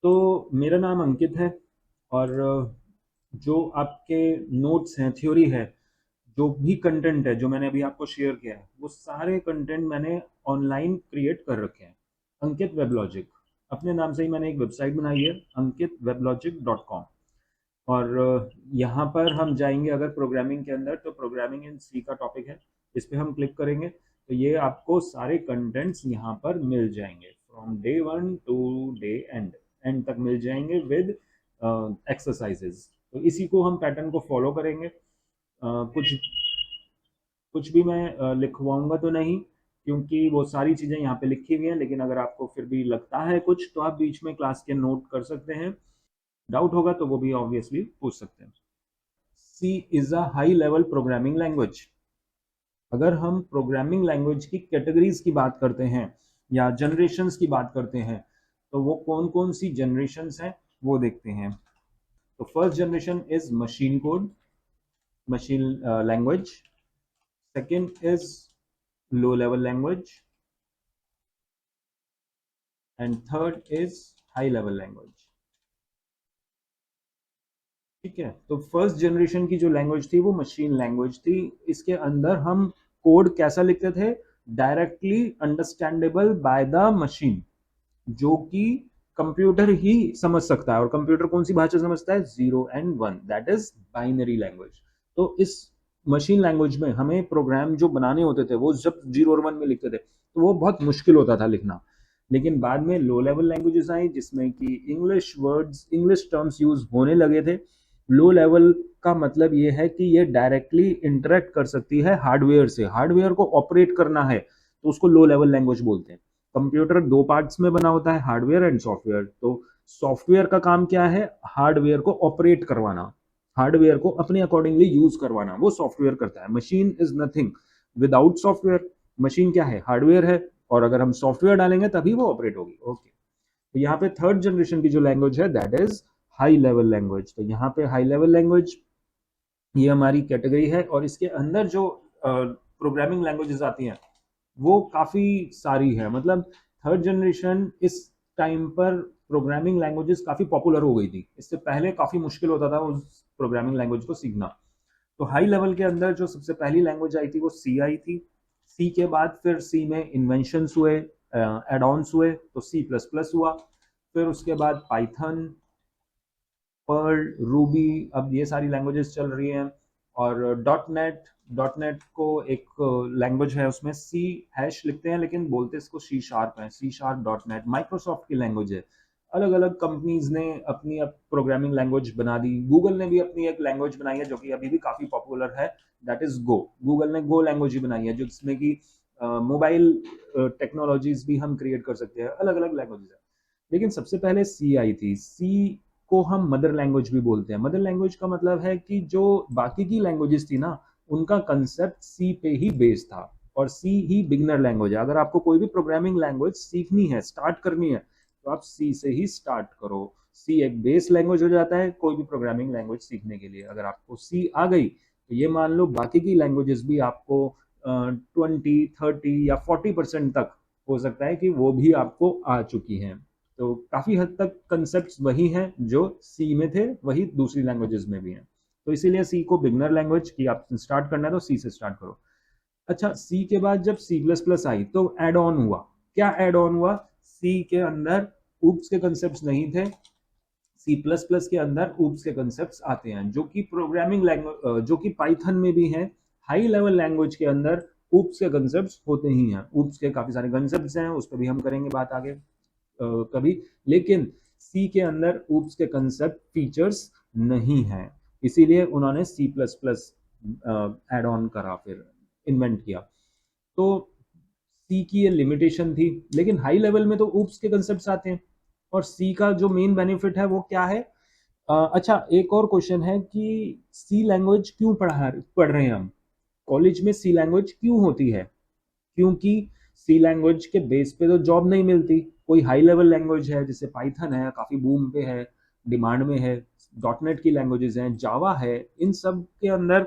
तो मेरा नाम अंकित है और जो आपके नोट्स हैं, थ्योरी है, जो भी कंटेंट है जो मैंने अभी आपको शेयर किया है, वो सारे कंटेंट मैंने ऑनलाइन क्रिएट कर रखे हैं। अंकित वेबलॉजिक, अपने नाम से ही मैंने एक वेबसाइट बनाई है, ankitweblogicom। और यहाँ पर हम जाएंगे अगर प्रोग्रामिंग के अंदर, तो प्रोग्रामिंग इन सी का टॉपिक है। इस पर हम क्लिक करेंगे तो ये आपको सारे कंटेंट्स यहाँ पर मिल जाएंगे, from day 1 to day end end तक मिल जाएंगे विद एक्सरसाइजेज। तो इसी को हम पैटर्न को फॉलो करेंगे। कुछ कुछ भी मैं लिखवाऊंगा तो नहीं, क्योंकि वो सारी चीज़ें यहाँ पे लिखी हुई हैं, लेकिन अगर आपको फिर भी लगता है कुछ तो आप बीच में क्लास के नोट कर सकते हैं। डाउट होगा तो वो भी ऑब्वियसली पूछ सकते हैं। C is a high level programming language. अगर हम प्रोग्रामिंग लैंग्वेज की कैटेगरीज की बात करते हैं या जनरेशन्स की बात करते हैं, तो वो कौन कौन सी जनरेशन्स हैं वो देखते हैं। तो first generation is machine code, machine language. Second is low level language and third is high level language. ठीक है, तो फर्स्ट जनरेशन की जो लैंग्वेज थी वो मशीन लैंग्वेज थी। इसके अंदर हम कोड कैसा लिखते थे, directly understandable by the machine, जो कि कंप्यूटर ही समझ सकता है। और कंप्यूटर कौन सी भाषा समझता है, 0 and 1, that is binary language. तो इस मशीन लैंग्वेज में हमें प्रोग्राम जो बनाने होते थे वो जब 0 और 1 में लिखते थे तो वो बहुत मुश्किल होता था लिखना। लेकिन बाद में लो लेवल लैंग्वेजेस आई जिसमें कि English words, English terms use होने लगे थे। लो लेवल का मतलब ये है कि ये डायरेक्टली इंटरेक्ट कर सकती है हार्डवेयर से, हार्डवेयर को ऑपरेट करना है तो उसको लो लेवल लैंग्वेज बोलते हैं। कंप्यूटर दो पार्ट्स में बना होता है, हार्डवेयर एंड सॉफ्टवेयर। तो सॉफ्टवेयर का काम क्या है, हार्डवेयर को ऑपरेट करवाना, हार्डवेयर को अपने अकॉर्डिंगली यूज करवाना, वो सॉफ्टवेयर करता है। Machine is nothing without software. Machine क्या है, हार्डवेयर है, और अगर हम सॉफ्टवेयर डालेंगे तभी वो ऑपरेट होगी। ओके, तो यहाँ पे थर्ड जनरेशन की जो लैंग्वेज है that is high level language. तो यहाँ पे हाई लेवल लैंग्वेज ये हमारी कैटेगरी है, और इसके अंदर जो प्रोग्रामिंग लैंग्वेजेस आती हैं वो काफ़ी सारी है। मतलब थर्ड जनरेशन इस टाइम पर प्रोग्रामिंग लैंग्वेजेस काफ़ी पॉपुलर हो गई थी, इससे पहले काफ़ी मुश्किल होता था उस प्रोग्रामिंग लैंग्वेज को सीखना। तो हाई लेवल के अंदर जो सबसे पहली लैंग्वेज आई थी वो सी आई थी। सी के बाद फिर सी में इन्वेंशंस हुए, एड ऑन्स हुए, तो सी प्लस प्लस हुआ। फिर उसके बाद पाइथन, पर्ल, रूबी, अब ये सारी लैंग्वेजेस चल रही हैं। और डॉट नेट, डॉट नेट को एक लैंग्वेज है, उसमें सी हैश लिखते हैं लेकिन बोलते इसको सी शार्प है, C sharp dot net Microsoft की लैंग्वेज है। अलग अलग कंपनीज ने अपनी अब प्रोग्रामिंग लैंग्वेज बना दी। गूगल ने भी अपनी एक लैंग्वेज बनाई है जो कि अभी भी काफी पॉपुलर है, दैट इज गो। गूगल ने गो लैंग्वेज ही बनाई है जिसमें कि मोबाइल टेक्नोलॉजीज भी हम क्रिएट कर सकते हैं, अलग अलग लैंग्वेजेस है। लेकिन सबसे पहले सी आई थी। सी को हम मदर लैंग्वेज भी बोलते हैं। मदर लैंग्वेज का मतलब है कि जो बाकी की लैंग्वेजेस थी ना, उनका कंसेप्ट सी पे ही बेस्ड था, और सी ही बिगनर लैंग्वेज है। अगर आपको कोई भी प्रोग्रामिंग लैंग्वेज सीखनी है, स्टार्ट करनी है, तो आप सी से ही स्टार्ट करो। सी एक बेस लैंग्वेज हो जाता है कोई भी प्रोग्रामिंग लैंग्वेज सीखने के लिए। अगर आपको सी आ गई तो ये मान लो बाकी की लैंग्वेजेस भी आपको 20, 30 या 40% तक हो सकता है कि वो भी आपको आ चुकी हैं। तो काफी हद तक कंसेप्ट वही हैं जो सी में थे, वही दूसरी लैंग्वेजेस में भी हैं। तो इसीलिए सी को बिगनर लैंग्वेज की आप स्टार्ट करना है तो सी से स्टार्ट करो। अच्छा, सी के बाद जब सी प्लस प्लस आई तो एड ऑन हुआ। क्या एड ऑन हुआ, सी के अंदर ऊप्स के कंसेप्ट नहीं थे, सी प्लस प्लस के अंदर ऊप्स के कंसेप्ट आते हैं, जो कि प्रोग्रामिंग लैंग्वेज, जो कि पाइथन में भी है। हाई लेवल लैंग्वेज के अंदर ऊप्स के कंसेप्ट होते ही हैं। ऊप्स के काफी सारे कंसेप्ट हैं, उस पर भी हम करेंगे बात आगे कभी। लेकिन सी के अंदर ऊप्स के कंसेप्ट फीचर्स नहीं है, इसीलिए उन्होंने C plus plus add on करा, फिर इन्वेंट किया। तो सी की ये लिमिटेशन थी, लेकिन हाई लेवल में तो ऊप्स के कंसेप्ट आते हैं। और सी का जो मेन बेनिफिट है वो क्या है, अच्छा एक और क्वेश्चन है कि सी लैंग्वेज क्यों पढ़ रहे हैं हम, कॉलेज में सी लैंग्वेज क्यों होती है। क्योंकि सी लैंग्वेज के बेस पे तो जॉब नहीं मिलती। कोई हाई लेवल लैंग्वेज है जैसे पाइथन है, काफी बूम पे है, डिमांड में है। डॉट नेट की लैंग्वेजेस हैं, जावा है, इन सब के अंदर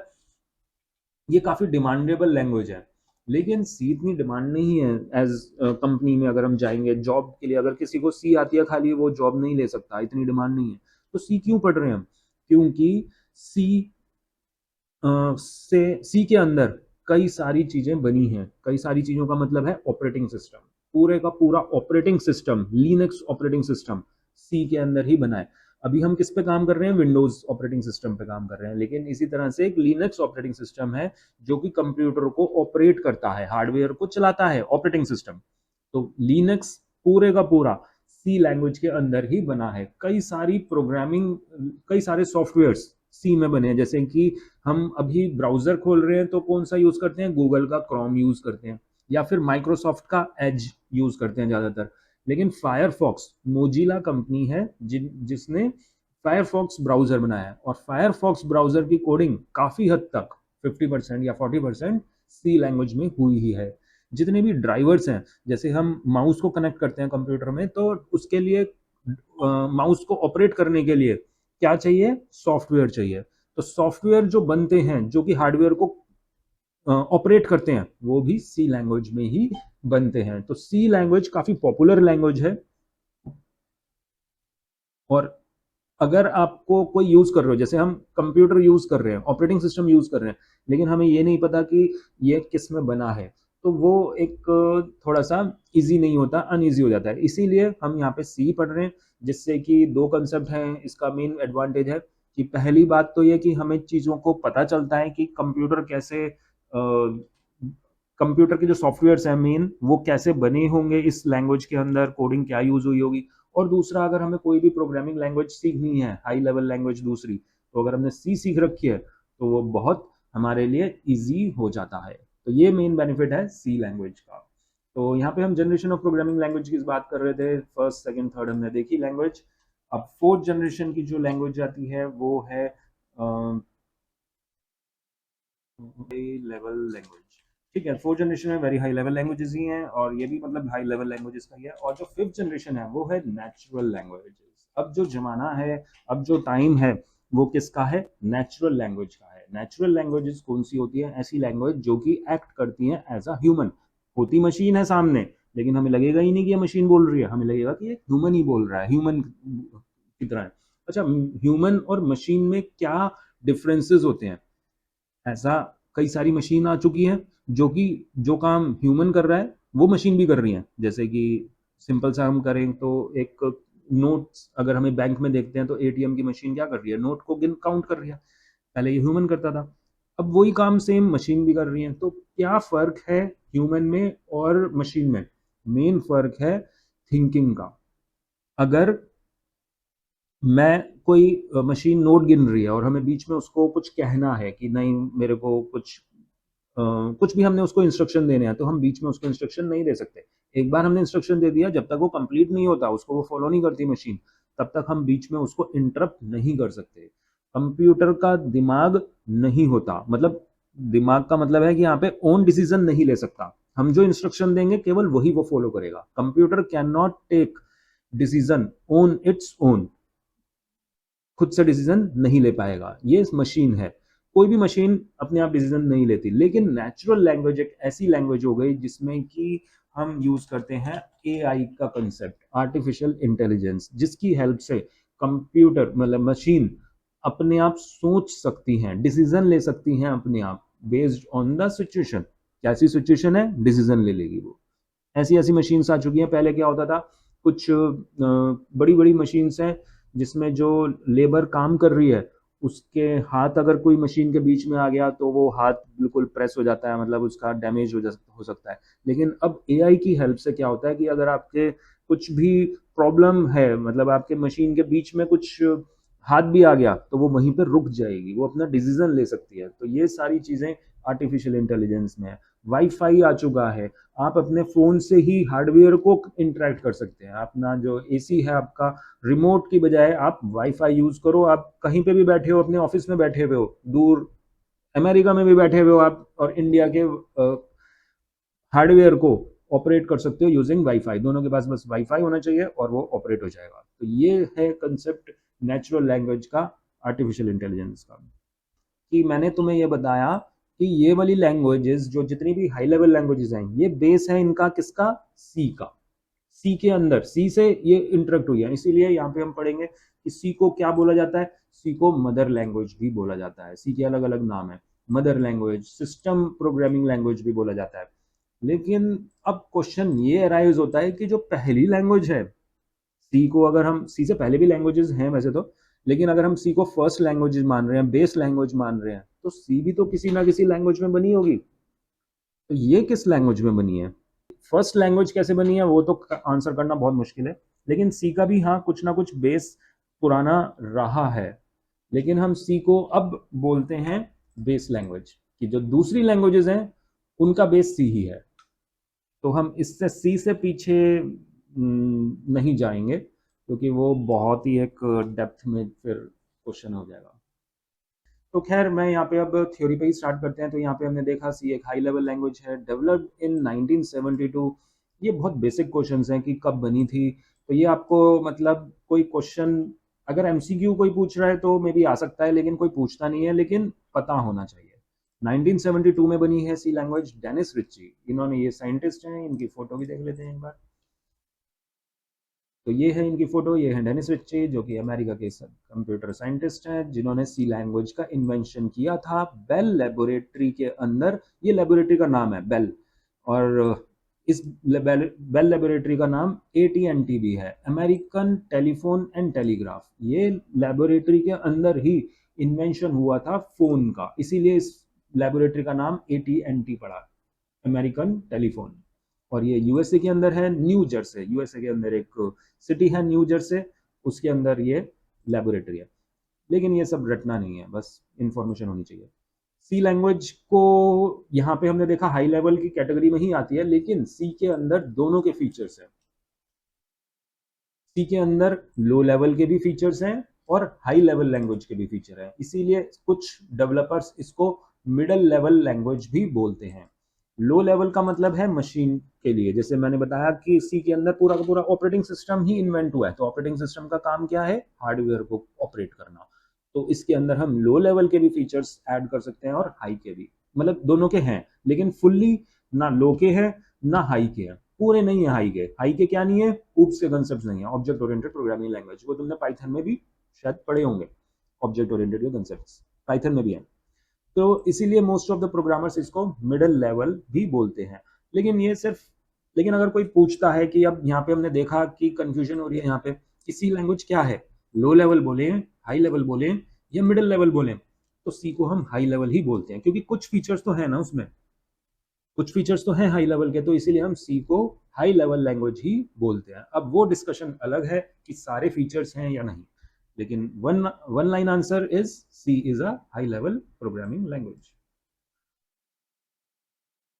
ये काफी डिमांडेबल लैंग्वेज है। लेकिन सी इतनी डिमांड नहीं है एज कंपनी में। अगर हम जाएंगे जॉब के लिए, अगर किसी को सी आती है खाली, वो जॉब नहीं ले सकता, इतनी डिमांड नहीं है। तो सी क्यों पढ़ रहे हैं हम? क्योंकि सी से सी के अंदर कई सारी चीजें बनी हैं। कई सारी चीजों का मतलब है ऑपरेटिंग सिस्टम। पूरे का पूरा operating system, Linux operating system C के अंदर ही बना है। अभी हम किस पे काम कर रहे हैं? विंडोज ऑपरेटिंग सिस्टम पे काम कर रहे हैं, लेकिन इसी तरह से एक लिनक्स ऑपरेटिंग सिस्टम है जो कि कंप्यूटर को ऑपरेट करता है, हार्डवेयर को चलाता है, ऑपरेटिंग सिस्टम। तो लिनक्स पूरे का पूरा सी लैंग्वेज के अंदर ही बना है। कई सारी प्रोग्रामिंग, कई सारे सॉफ्टवेयर्स सी में बने हैं। जैसे कि हम अभी ब्राउजर खोल रहे हैं तो कौन सा यूज करते हैं? गूगल का क्रोम यूज करते हैं, या फिर माइक्रोसॉफ्ट का एज यूज करते हैं ज्यादातर। लेकिन फायरफॉक्स, मोजिला कंपनी है जिसने फायरफॉक्स ब्राउजर बनाया है, और फायरफॉक्स ब्राउजर की कोडिंग काफी हद तक 50% या 40% सी लैंग्वेज में हुई ही है। जितने भी ड्राइवर्स हैं, जैसे हम माउस को कनेक्ट करते हैं कंप्यूटर में, तो उसके लिए माउस को ऑपरेट करने के लिए क्या चाहिए? सॉफ्टवेयर चाहिए। तो सॉफ्टवेयर जो बनते हैं, जो कि हार्डवेयर को ऑपरेट करते हैं, वो भी सी लैंग्वेज में ही बनते हैं। तो सी लैंग्वेज काफी पॉपुलर लैंग्वेज है। और अगर आपको कोई यूज कर रहे हो, जैसे हम कंप्यूटर यूज कर रहे हैं, ऑपरेटिंग सिस्टम यूज कर रहे हैं, लेकिन हमें ये नहीं पता कि ये किस में बना है, तो वो एक थोड़ा सा इजी नहीं होता, अनइजी हो जाता है। इसीलिए हम यहाँ पे सी पढ़ रहे हैं, जिससे कि दो कंसेप्ट हैं। इसका मेन एडवांटेज है कि पहली बात तो ये कि हमें चीजों को पता चलता है कि कंप्यूटर कैसे, कंप्यूटर के जो सॉफ्टवेयर हैं मेन, वो कैसे बने होंगे, इस लैंग्वेज के अंदर कोडिंग क्या यूज हुई होगी। और दूसरा, अगर हमें कोई भी प्रोग्रामिंग लैंग्वेज सीखनी है, हाई लेवल लैंग्वेज दूसरी, तो अगर हमने सी सीख रखी है तो वो बहुत हमारे लिए इजी हो जाता है। तो ये मेन बेनिफिट है सी लैंग्वेज का। तो यहाँ पे हम जनरेशन ऑफ प्रोग्रामिंग लैंग्वेज की बात कर रहे थे। फर्स्ट, सेकंड, थर्ड हमने देखी लैंग्वेज। अब फोर्थ जनरेशन की जो लैंग्वेज आती है वो है हाई लेवल लैंग्वेज। ठीक है, फोर्थ जनरेशन में वेरी हाई लेवल लैंग्वेजेस ही हैं, और ये भी मतलब हाई लेवल लैंग्वेजेस का ही है। और जो फिफ्थ जनरेशन है वो है नेचुरल लैंग्वेजेस। अब जो जमाना है, अब जो टाइम है, वो किसका है? नेचुरल लैंग्वेज का है। नेचुरल लैंग्वेजेस कौन सी होती है? ऐसी लैंग्वेज जो कि एक्ट करती हैं एज अ ह्यूमन। होती मशीन है सामने, लेकिन हमें लगेगा ही नहीं कि ये मशीन बोल रही है, हमें लगेगा कि ये ह्यूमन ही बोल रहा है, ह्यूमन की तरह है। अच्छा, ह्यूमन और मशीन में क्या डिफरेंसेस होते हैं? ऐसा कई सारी मशीन आ चुकी हैं जो कि जो काम ह्यूमन कर रहा है वो मशीन भी कर रही हैं। जैसे कि सिंपल सा हम करें तो, एक नोट्स अगर हमें बैंक में देखते हैं तो एटीएम की मशीन क्या कर रही है? नोट को गिन काउंट कर रही है। पहले ये ह्यूमन करता था, अब वही काम सेम मशीन भी कर रही है। तो क्या फर्क है ह्यूमन में और मशीन में? मेन फर्क है थिंकिंग का। अगर मैं कोई मशीन नोट गिन रही है और हमें बीच में उसको कुछ कहना है कि नहीं, मेरे को कुछ भी हमने उसको इंस्ट्रक्शन देने हैं, तो हम बीच में उसको इंस्ट्रक्शन नहीं दे सकते। एक बार हमने इंस्ट्रक्शन दे दिया, जब तक वो कंप्लीट नहीं होता, उसको वो फॉलो नहीं करती मशीन, तब तक हम बीच में उसको इंटरप्ट नहीं कर सकते। कंप्यूटर का दिमाग नहीं होता, मतलब दिमाग का मतलब है कि यहाँ पे ओन डिसीजन नहीं ले सकता। हम जो इंस्ट्रक्शन देंगे केवल वही वो फॉलो करेगा। Computer can not take decision on its own, खुद से डिसीजन नहीं ले पाएगा। ये मशीन है, कोई भी मशीन अपने आप डिसीजन नहीं लेती। लेकिन नेचुरल लैंग्वेज एक ऐसी लैंग्वेज हो गई जिसमें कि हम यूज करते हैं एआई का कंसेप्ट, आर्टिफिशियल इंटेलिजेंस, जिसकी हेल्प से कंप्यूटर मतलब मशीन अपने आप सोच सकती हैं, डिसीजन ले सकती हैं अपने आप, बेस्ड ऑन द सिचुएशन। कैसी सिचुएशन है, डिसीजन ले लेगी वो। ऐसी ऐसी मशीन्स आ चुकी हैं। पहले क्या होता था, कुछ बड़ी बड़ी मशीन्स हैं जिसमें जो लेबर काम कर रही है, उसके हाथ अगर कोई मशीन के बीच में आ गया तो वो हाथ बिल्कुल प्रेस हो जाता है, मतलब उसका डैमेज हो सकता है। लेकिन अब एआई की हेल्प से क्या होता है कि अगर आपके कुछ भी प्रॉब्लम है, मतलब आपके मशीन के बीच में कुछ हाथ भी आ गया, तो वो वहीं पर रुक जाएगी, वो अपना डिसीजन ले सकती है। तो ये सारी चीजें आर्टिफिशियल इंटेलिजेंस में है। वाईफाई आ चुका है, आप अपने फोन से ही हार्डवेयर को इंटरेक्ट कर सकते हैं। अपना जो एसी है आपका, रिमोट की बजाय आप वाईफाई यूज करो। आप कहीं पे भी बैठे हो, अपने ऑफिस में बैठे हुए हो, दूर अमेरिका में भी बैठे हुए हो आप, और इंडिया के हार्डवेयर को ऑपरेट कर सकते हो यूजिंग वाईफाई। दोनों के पास बस वाईफाई होना चाहिए और वो ऑपरेट हो जाएगा। तो ये है कंसेप्ट नेचुरल लैंग्वेज का, आर्टिफिशियल इंटेलिजेंस का। कि मैंने तुम्हें ये बताया कि ये वाली लैंग्वेजेस जो जितनी भी हाई लेवल लैंग्वेजेस हैं, ये बेस है इनका किसका, सी का। सी के अंदर, सी से ये इंटरेक्ट हुई है, इसीलिए यहाँ पे हम पढ़ेंगे कि सी को क्या बोला जाता है, सी को मदर लैंग्वेज भी बोला जाता है। सी के अलग अलग नाम है, mother language, system programming language भी बोला जाता है। लेकिन अब क्वेश्चन ये अराइज होता है कि जो पहली लैंग्वेज है, सी को अगर हम, सी से पहले भी लैंग्वेजेस हैं वैसे तो, लेकिन अगर हम सी को फर्स्ट लैंग्वेज मान रहे हैं, बेस लैंग्वेज मान रहे हैं, तो सी भी तो किसी ना किसी लैंग्वेज में बनी होगी। तो ये किस लैंग्वेज में बनी है, फर्स्ट लैंग्वेज कैसे बनी है वो तो आंसर करना बहुत मुश्किल है। लेकिन सी का भी हाँ कुछ ना कुछ बेस पुराना रहा है, लेकिन हम सी को अब बोलते हैं बेस लैंग्वेज, कि जो दूसरी लैंग्वेजेस हैं उनका बेस सी ही है। तो हम इससे सी से पीछे नहीं जाएंगे, क्योंकि वो बहुत ही एक डेप्थ में फिर क्वेश्चन हो जाएगा। तो खैर मैं यहाँ पे अब थ्योरी पे ही स्टार्ट करते हैं। तो यहाँ पे हमने देखा सी एक हाई लेवल लैंग्वेज है, डेवलप्ड इन 1972। ये बहुत बेसिक क्वेश्चंस हैं कि कब बनी थी। तो ये आपको मतलब कोई क्वेश्चन अगर एमसीक्यू कोई पूछ रहा है तो मे बी आ सकता है, लेकिन कोई पूछता नहीं है, लेकिन पता होना चाहिए। 1972 में बनी है सी लैंग्वेज। डेनिस रिच्ची, इन्होंने, ये साइंटिस्ट हैं, इनकी फोटो भी देख लेते हैं एक बार। तो ये है इनकी फोटो, ये है डेनिस रिच्ची, जो कि अमेरिका के कंप्यूटर साइंटिस्ट हैं, जिन्होंने सी लैंग्वेज का इन्वेंशन किया था बेल लेबोरेटरी के अंदर। ये लेबोरेटरी का नाम है बेल, और इस बेल लेबोरेटरी का नाम AT&T भी है, अमेरिकन टेलीफोन एंड टेलीग्राफ। ये लेबोरेटरी के अंदर ही इन्वेंशन हुआ था फोन का, इसीलिए इस लेबोरेटरी का नाम AT&T पड़ा, अमेरिकन टेलीफोन। और ये यूएसए के अंदर है, न्यू जर्सी, यूएसए के अंदर एक सिटी है न्यू जर्सी, उसके अंदर ये लेबोरेटरी है। लेकिन ये सब रटना नहीं है, बस इंफॉर्मेशन होनी चाहिए। सी लैंग्वेज को यहाँ पे हमने देखा हाई लेवल की कैटेगरी में ही आती है, लेकिन सी के अंदर दोनों के फीचर्स हैं। सी के अंदर लो लेवल के भी फीचर्स हैं और हाई लेवल लैंग्वेज के भी फीचर हैं, इसीलिए कुछ डेवलपर्स इसको मिडल लेवल लैंग्वेज भी बोलते हैं। लो लेवल का मतलब है मशीन के लिए, जैसे मैंने बताया कि सी के अंदर पूरा का पूरा ऑपरेटिंग सिस्टम ही इन्वेंट हुआ है, तो ऑपरेटिंग सिस्टम का काम क्या है, हार्डवेयर को ऑपरेट करना। तो इसके अंदर हम लो लेवल के भी फीचर्स ऐड कर सकते हैं और हाई के भी, मतलब दोनों के हैं, लेकिन फुल्ली ना लो के हैं ना हाई के हैं, पूरे नहीं है हाई के। हाई के क्या नहीं है, ऊप्स के कंसेप्ट नहीं है, ऑब्जेक्ट ओरिएंटेड प्रोग्रामिंग लैंग्वेज, वो तुमने पाइथन में भी शायद पढ़े होंगे, ऑब्जेक्ट ओरिएंटेड के कंसेप्ट पाइथन में भी है। तो इसीलिए मोस्ट ऑफ द प्रोग्रामर्स इसको मिडिल लेवल भी बोलते हैं। लेकिन ये सिर्फ, लेकिन अगर कोई पूछता है कि अब यहाँ पे हमने देखा कि कंफ्यूजन हो रही है यहाँ पे, सी लैंग्वेज क्या है, लो लेवल बोले, हाई लेवल बोले या मिडिल लेवल बोले, तो सी को हम हाई लेवल ही बोलते हैं, क्योंकि कुछ फीचर्स तो है ना उसमें, कुछ फीचर्स तो हैं हाई लेवल के, तो इसीलिए हम सी को हाई लेवल लैंग्वेज ही बोलते हैं। अब वो डिस्कशन अलग है कि सारे फीचर्स हैं या नहीं, लेकिन one one line answer is C is a high level programming language.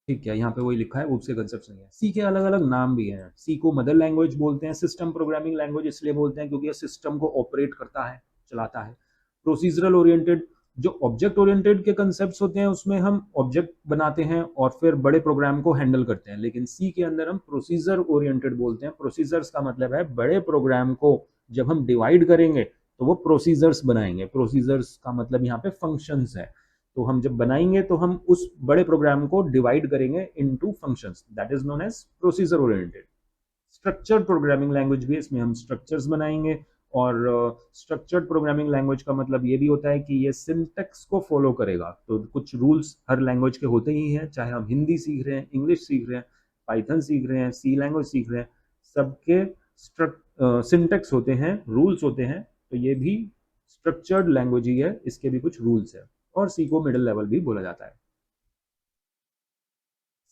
ठीक है, यहाँ पे वही लिखा है, उसके कंसेप्ट नहीं है। सी के अलग अलग नाम भी हैं। सी को मदर लैंग्वेज बोलते हैं, सिस्टम प्रोग्रामिंग लैंग्वेज इसलिए बोलते हैं क्योंकि ये सिस्टम को ऑपरेट करता है, चलाता है। प्रोसीजरल ओरिएंटेड, जो ऑब्जेक्ट ओरिएंटेड के कंसेप्ट होते हैं उसमें हम ऑब्जेक्ट बनाते हैं और फिर बड़े प्रोग्राम को हैंडल करते हैं, लेकिन सी के अंदर हम प्रोसीजर ओरिएंटेड बोलते हैं। प्रोसीजर्स का मतलब है बड़े प्रोग्राम को जब हम डिवाइड करेंगे तो वो प्रोसीजर्स बनाएंगे। प्रोसीजर्स का मतलब यहाँ पे फंक्शंस है, तो हम जब बनाएंगे तो हम उस बड़े प्रोग्राम को डिवाइड करेंगे into functions, that is known as procedure oriented. Structured programming language भी है, इसमें हम स्ट्रक्चर्स बनाएंगे। और स्ट्रक्चर्ड प्रोग्रामिंग लैंग्वेज का मतलब ये भी होता है कि ये सिंटेक्स को फॉलो करेगा, तो कुछ रूल्स हर लैंग्वेज के होते ही हैं, चाहे हम हिंदी सीख रहे हैं, इंग्लिश सीख रहे हैं, पाइथन सीख रहे हैं, सी लैंग्वेज सीख रहे हैं, सबके सिंटेक्स होते हैं, रूल्स होते हैं। तो ये भी स्ट्रक्चर्ड लैंग्वेज ही है, इसके भी कुछ रूल्स है। और सी को मिडिल लेवल भी बोला जाता है।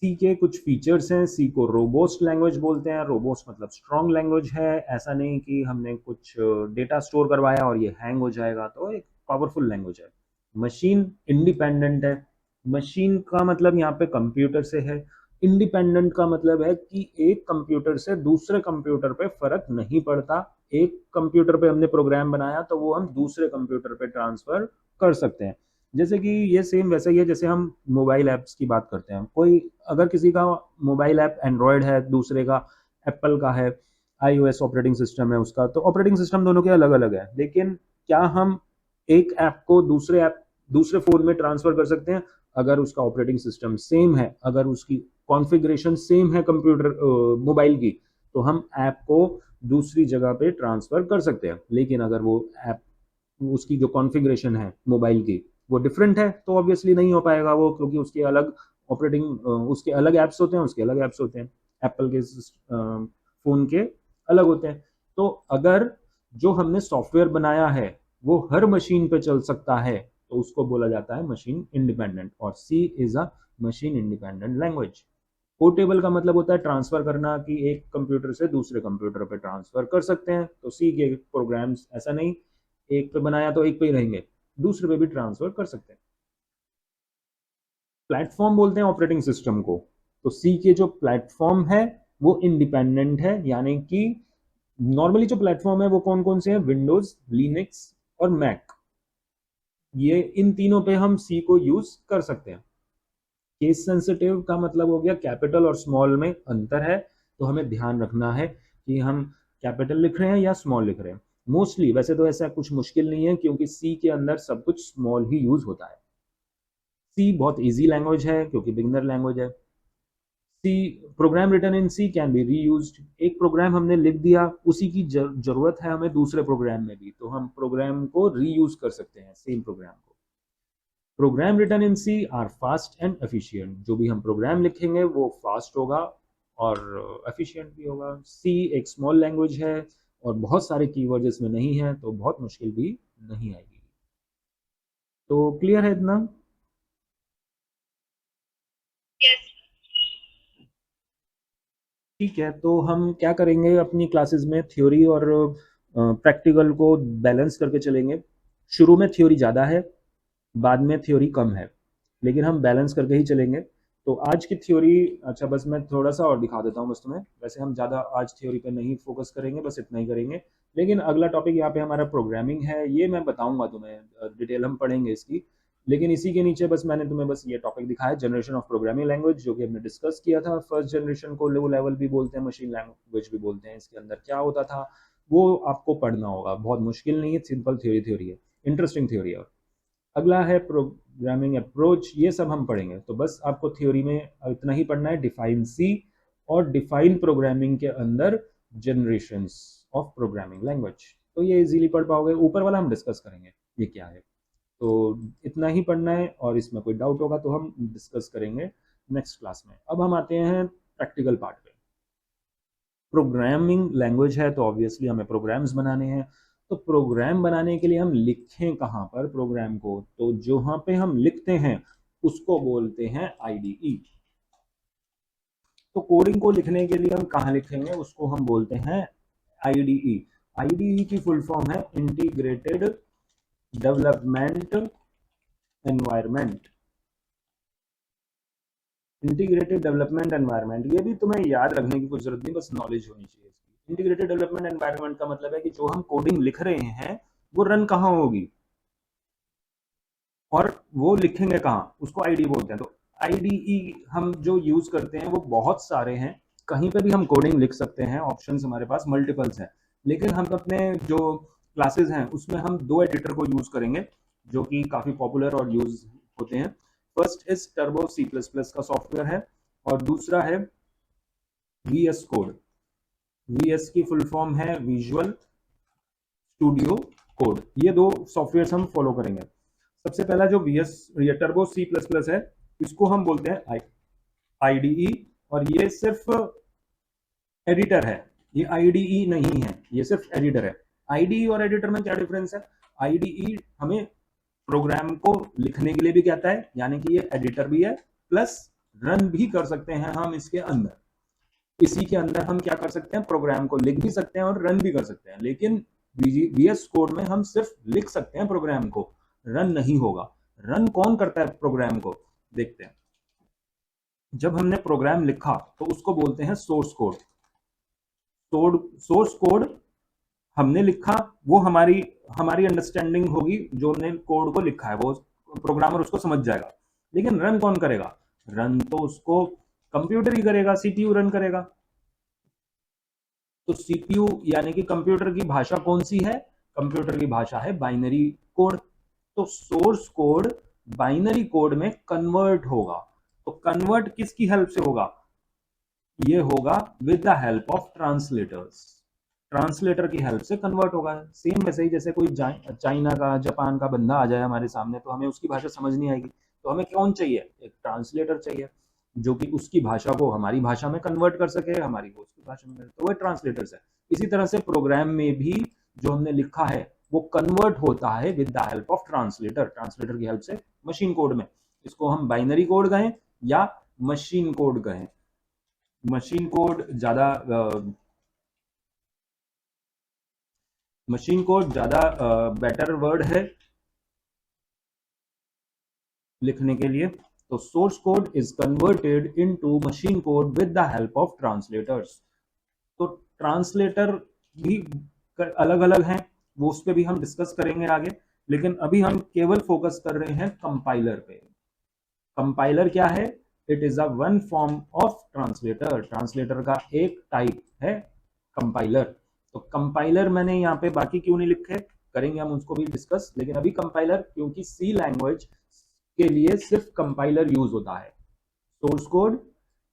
सी के कुछ फीचर्स हैं, सी को रोबोस्ट लैंग्वेज बोलते हैं। रोबोस्ट मतलब स्ट्रॉन्ग लैंग्वेज है, ऐसा नहीं कि हमने कुछ डेटा स्टोर करवाया और ये हैंग हो जाएगा, तो एक पावरफुल लैंग्वेज है। मशीन इंडिपेंडेंट है। मशीन का मतलब यहाँ पे कंप्यूटर से है, इंडिपेंडेंट का मतलब है कि एक कंप्यूटर से दूसरे कंप्यूटर पे फर्क नहीं पड़ता। एक कंप्यूटर पे हमने प्रोग्राम बनाया तो वो हम दूसरे कंप्यूटर पे ट्रांसफर कर सकते हैं। जैसे कि ये सेम वैसा ही है जैसे हम मोबाइल ऐप्स की बात करते हैं, कोई अगर किसी का मोबाइल ऐप एंड्रॉयड है, दूसरे का एप्पल का है, iOS ऑपरेटिंग सिस्टम है उसका, तो ऑपरेटिंग सिस्टम दोनों के अलग अलग है, लेकिन क्या हम एक ऐप को दूसरे फोन में ट्रांसफर कर सकते हैं? अगर उसका ऑपरेटिंग सिस्टम सेम है, अगर उसकी कॉन्फ़िगरेशन सेम है कंप्यूटर मोबाइल की, तो हम ऐप को दूसरी जगह पे ट्रांसफ़र कर सकते हैं। लेकिन अगर वो ऐप, उसकी जो कॉन्फ़िगरेशन है मोबाइल की वो डिफरेंट है, तो ऑब्वियसली नहीं हो पाएगा वो, क्योंकि उसके अलग उसके अलग ऐप्स होते हैं, उसके अलग ऐप्स होते हैं, एप्पल के फ़ोन के अलग होते हैं। तो अगर जो हमने सॉफ्टवेयर बनाया है वो हर मशीन पे चल सकता है, तो उसको बोला जाता है मशीन इंडिपेंडेंट, और C is a machine independent language. Portable का मतलब होता है ट्रांसफर करना, कि एक कंप्यूटर से दूसरे कंप्यूटर पे ट्रांसफर कर सकते हैं। तो सी के प्रोग्राम्स ऐसा नहीं, एक पे बनाया तो एक पे ही रहेंगे, दूसरे पे भी ट्रांसफर कर सकते हैं। प्लेटफॉर्म बोलते हैं ऑपरेटिंग सिस्टम को। तो सी के जो प्लेटफॉर्म है वो इंडिपेंडेंट है, यानी कि नॉर्मली जो प्लेटफॉर्म है वो कौन कौन से हैं, विंडोज, लिनक्स और मैक, ये इन तीनों पे हम सी को यूज कर सकते हैं। केस सेंसिटिव का मतलब हो गया कैपिटल और स्मॉल में अंतर है, तो हमें ध्यान रखना है कि हम कैपिटल लिख रहे हैं या स्मॉल लिख रहे हैं। मोस्टली वैसे तो ऐसा कुछ मुश्किल नहीं है, क्योंकि सी के अंदर सब कुछ स्मॉल ही यूज होता है। सी बहुत इजी लैंग्वेज है क्योंकि बिगनर लैंग्वेज है। C program written in C can be reused. एक प्रोग्राम हमने लिख दिया, उसी की जरूरत है हमें दूसरे प्रोग्राम में भी, तो हम प्रोग्राम को रीयूज कर सकते हैं, सेम प्रोग्राम को। Program written in C are fast and efficient. जो भी हम प्रोग्राम लिखेंगे वो फास्ट होगा और एफिशिएंट भी होगा। सी एक स्मॉल लैंग्वेज है और बहुत सारे कीवर्ड इसमें नहीं है, तो बहुत मुश्किल भी नहीं आएगी। तो क्लियर है इतना? Yes. ठीक है, तो हम क्या करेंगे अपनी क्लासेस में, थ्योरी और प्रैक्टिकल को बैलेंस करके चलेंगे। शुरू में थ्योरी ज़्यादा है, बाद में थ्योरी कम है, लेकिन हम बैलेंस करके ही चलेंगे। तो आज की थ्योरी, अच्छा बस मैं थोड़ा सा और दिखा देता हूँ बस तुम्हें, वैसे हम ज़्यादा आज थ्योरी पे नहीं फोकस करेंगे, बस इतना ही करेंगे। लेकिन अगला टॉपिक यहाँ पे हमारा प्रोग्रामिंग है, ये मैं बताऊंगा तुम्हें, डिटेल हम पढ़ेंगे इसकी। लेकिन इसी के नीचे बस मैंने तुम्हें बस ये टॉपिक दिखाया, जनरेशन ऑफ प्रोग्रामिंग लैंग्वेज, जो कि हमने डिस्कस किया था। फर्स्ट जनरेशन को लो लेवल भी बोलते हैं, मशीन लैंग्वेज भी बोलते हैं। इसके अंदर क्या होता था वो आपको पढ़ना होगा, बहुत मुश्किल नहीं है, सिंपल थ्योरी थ्योरी है, इंटरेस्टिंग थ्योरी है। अगला है प्रोग्रामिंग अप्रोच, ये सब हम पढ़ेंगे। तो बस आपको थ्योरी में इतना ही पढ़ना है, डिफाइन सी और डिफाइन प्रोग्रामिंग के अंदर जनरेशंस ऑफ प्रोग्रामिंग लैंग्वेज। तो ये इजीली पढ़ पाओगे, ऊपर वाला हम डिस्कस करेंगे ये क्या है। तो इतना ही पढ़ना है, और इसमें कोई डाउट होगा तो हम डिस्कस करेंगे नेक्स्ट क्लास में। अब हम आते हैं प्रैक्टिकल पार्ट पे। प्रोग्रामिंग लैंग्वेज है तो ऑब्वियसली हमें प्रोग्राम्स बनाने हैं। तो प्रोग्राम बनाने के लिए हम लिखें कहाँ पर प्रोग्राम को, तो जहाँ पे हम लिखते हैं उसको बोलते हैं आईडीई। तो कोडिंग को लिखने के लिए हम कहाँ लिखेंगे, उसको हम बोलते हैं आईडीई। आईडीई की फुल फॉर्म है integrated development environment. Integrated development environment, ये भी तुम्हें याद रखने की कुछ जरूरत नहीं, बस नॉलेज होनी चाहिए इसकी। इंटीग्रेटेड डेवलपमेंट एनवायरनमेंट का मतलब है कि जो हम कोडिंग लिख रहे हैं वो रन कहाँ होगी और वो लिखेंगे कहाँ, उसको आईडी बोलते हैं। तो आईडीई हम जो यूज करते हैं वो बहुत सारे हैं, कहीं पे भी हम कोडिंग लिख सकते हैं, ऑप्शंस हमारे पास मल्टीपल्स हैं। लेकिन हम अपने जो क्लासेस हैं उसमें हम दो एडिटर को यूज करेंगे, जो कि काफी पॉपुलर और यूज होते हैं। First is Turbo C plus plus का सॉफ्टवेयर है, और दूसरा है V S code. V S की फुल फॉर्म है विजुअल स्टूडियो कोड। ये दो सॉफ्टवेयर हम फॉलो करेंगे। सबसे पहला जो V S Turbo C plus plus है, इसको हम बोलते हैं आईडीई, और ये सिर्फ एडिटर है, ये आईडीई नहीं है, ये सिर्फ एडिटर है। आईडीई और एडिटर में क्या डिफरेंस है, आईडीई हमें प्रोग्राम को लिखने के लिए भी कहता है, यानी कि ये एडिटर भी है, प्लस रन भी कर सकते हैं हम इसके अंदर। इसी के अंदर हम क्या कर सकते हैं, प्रोग्राम को लिख भी सकते हैं और रन भी कर सकते हैं। लेकिन वीएस कोड में हम सिर्फ लिख सकते हैं प्रोग्राम को, रन नहीं होगा। रन कौन करता है प्रोग्राम को, देखते हैं। जब हमने प्रोग्राम लिखा तो उसको बोलते हैं सोर्स कोड। सोर्स कोड हमने लिखा, वो हमारी हमारी अंडरस्टैंडिंग होगी, जो हमने कोड को लिखा है वो प्रोग्रामर उसको समझ जाएगा। लेकिन रन कौन करेगा, रन तो उसको कंप्यूटर ही करेगा, सीपीयू रन करेगा। तो सीपीयू यानी कि कंप्यूटर की भाषा कौन सी है, कंप्यूटर की भाषा है बाइनरी कोड। तो सोर्स कोड बाइनरी कोड में कन्वर्ट होगा। तो कन्वर्ट किसकी हेल्प से होगा? ये होगा with the help of translators. Translator की हेल्प से कन्वर्ट होगा। सेम वैसे ही जैसे कोई चाइना का, जापान का बंदा आ जाए हमारे सामने, तो हमें उसकी भाषा समझ नहीं आएगी, तो हमें कौन चाहिए? एक ट्रांसलेटर चाहिए, जो कि उसकी भाषा को हमारी भाषा में कन्वर्ट कर सके, हमारी को उसकी भाषा में, तो वो ट्रांसलेटर्स है। इसी तरह से प्रोग्राम में भी जो हमने लिखा है वो कन्वर्ट होता है with the help of translator. Translator की हेल्प से मशीन कोड में, इसको हम बाइनरी कोड कहें या मशीन कोड कहें। मशीन कोड ज्यादा मशीन कोड ज्यादा बेटर वर्ड है लिखने के लिए। तो source code is converted into machine code with the help of translators. तो ट्रांसलेटर भी अलग अलग हैं, वो उस पर भी हम डिस्कस करेंगे आगे, लेकिन अभी हम केवल फोकस कर रहे हैं कंपाइलर पे। कंपाइलर क्या है? It is a one form of translator. Translator का एक टाइप है कंपाइलर। तो कंपाइलर मैंने यहाँ पे बाकी क्यों नहीं लिखे, करेंगे हम उसको भी डिस्कस, लेकिन अभी कंपाइलर, क्योंकि सी लैंग्वेज के लिए सिर्फ कंपाइलर यूज होता है। सोर्स कोड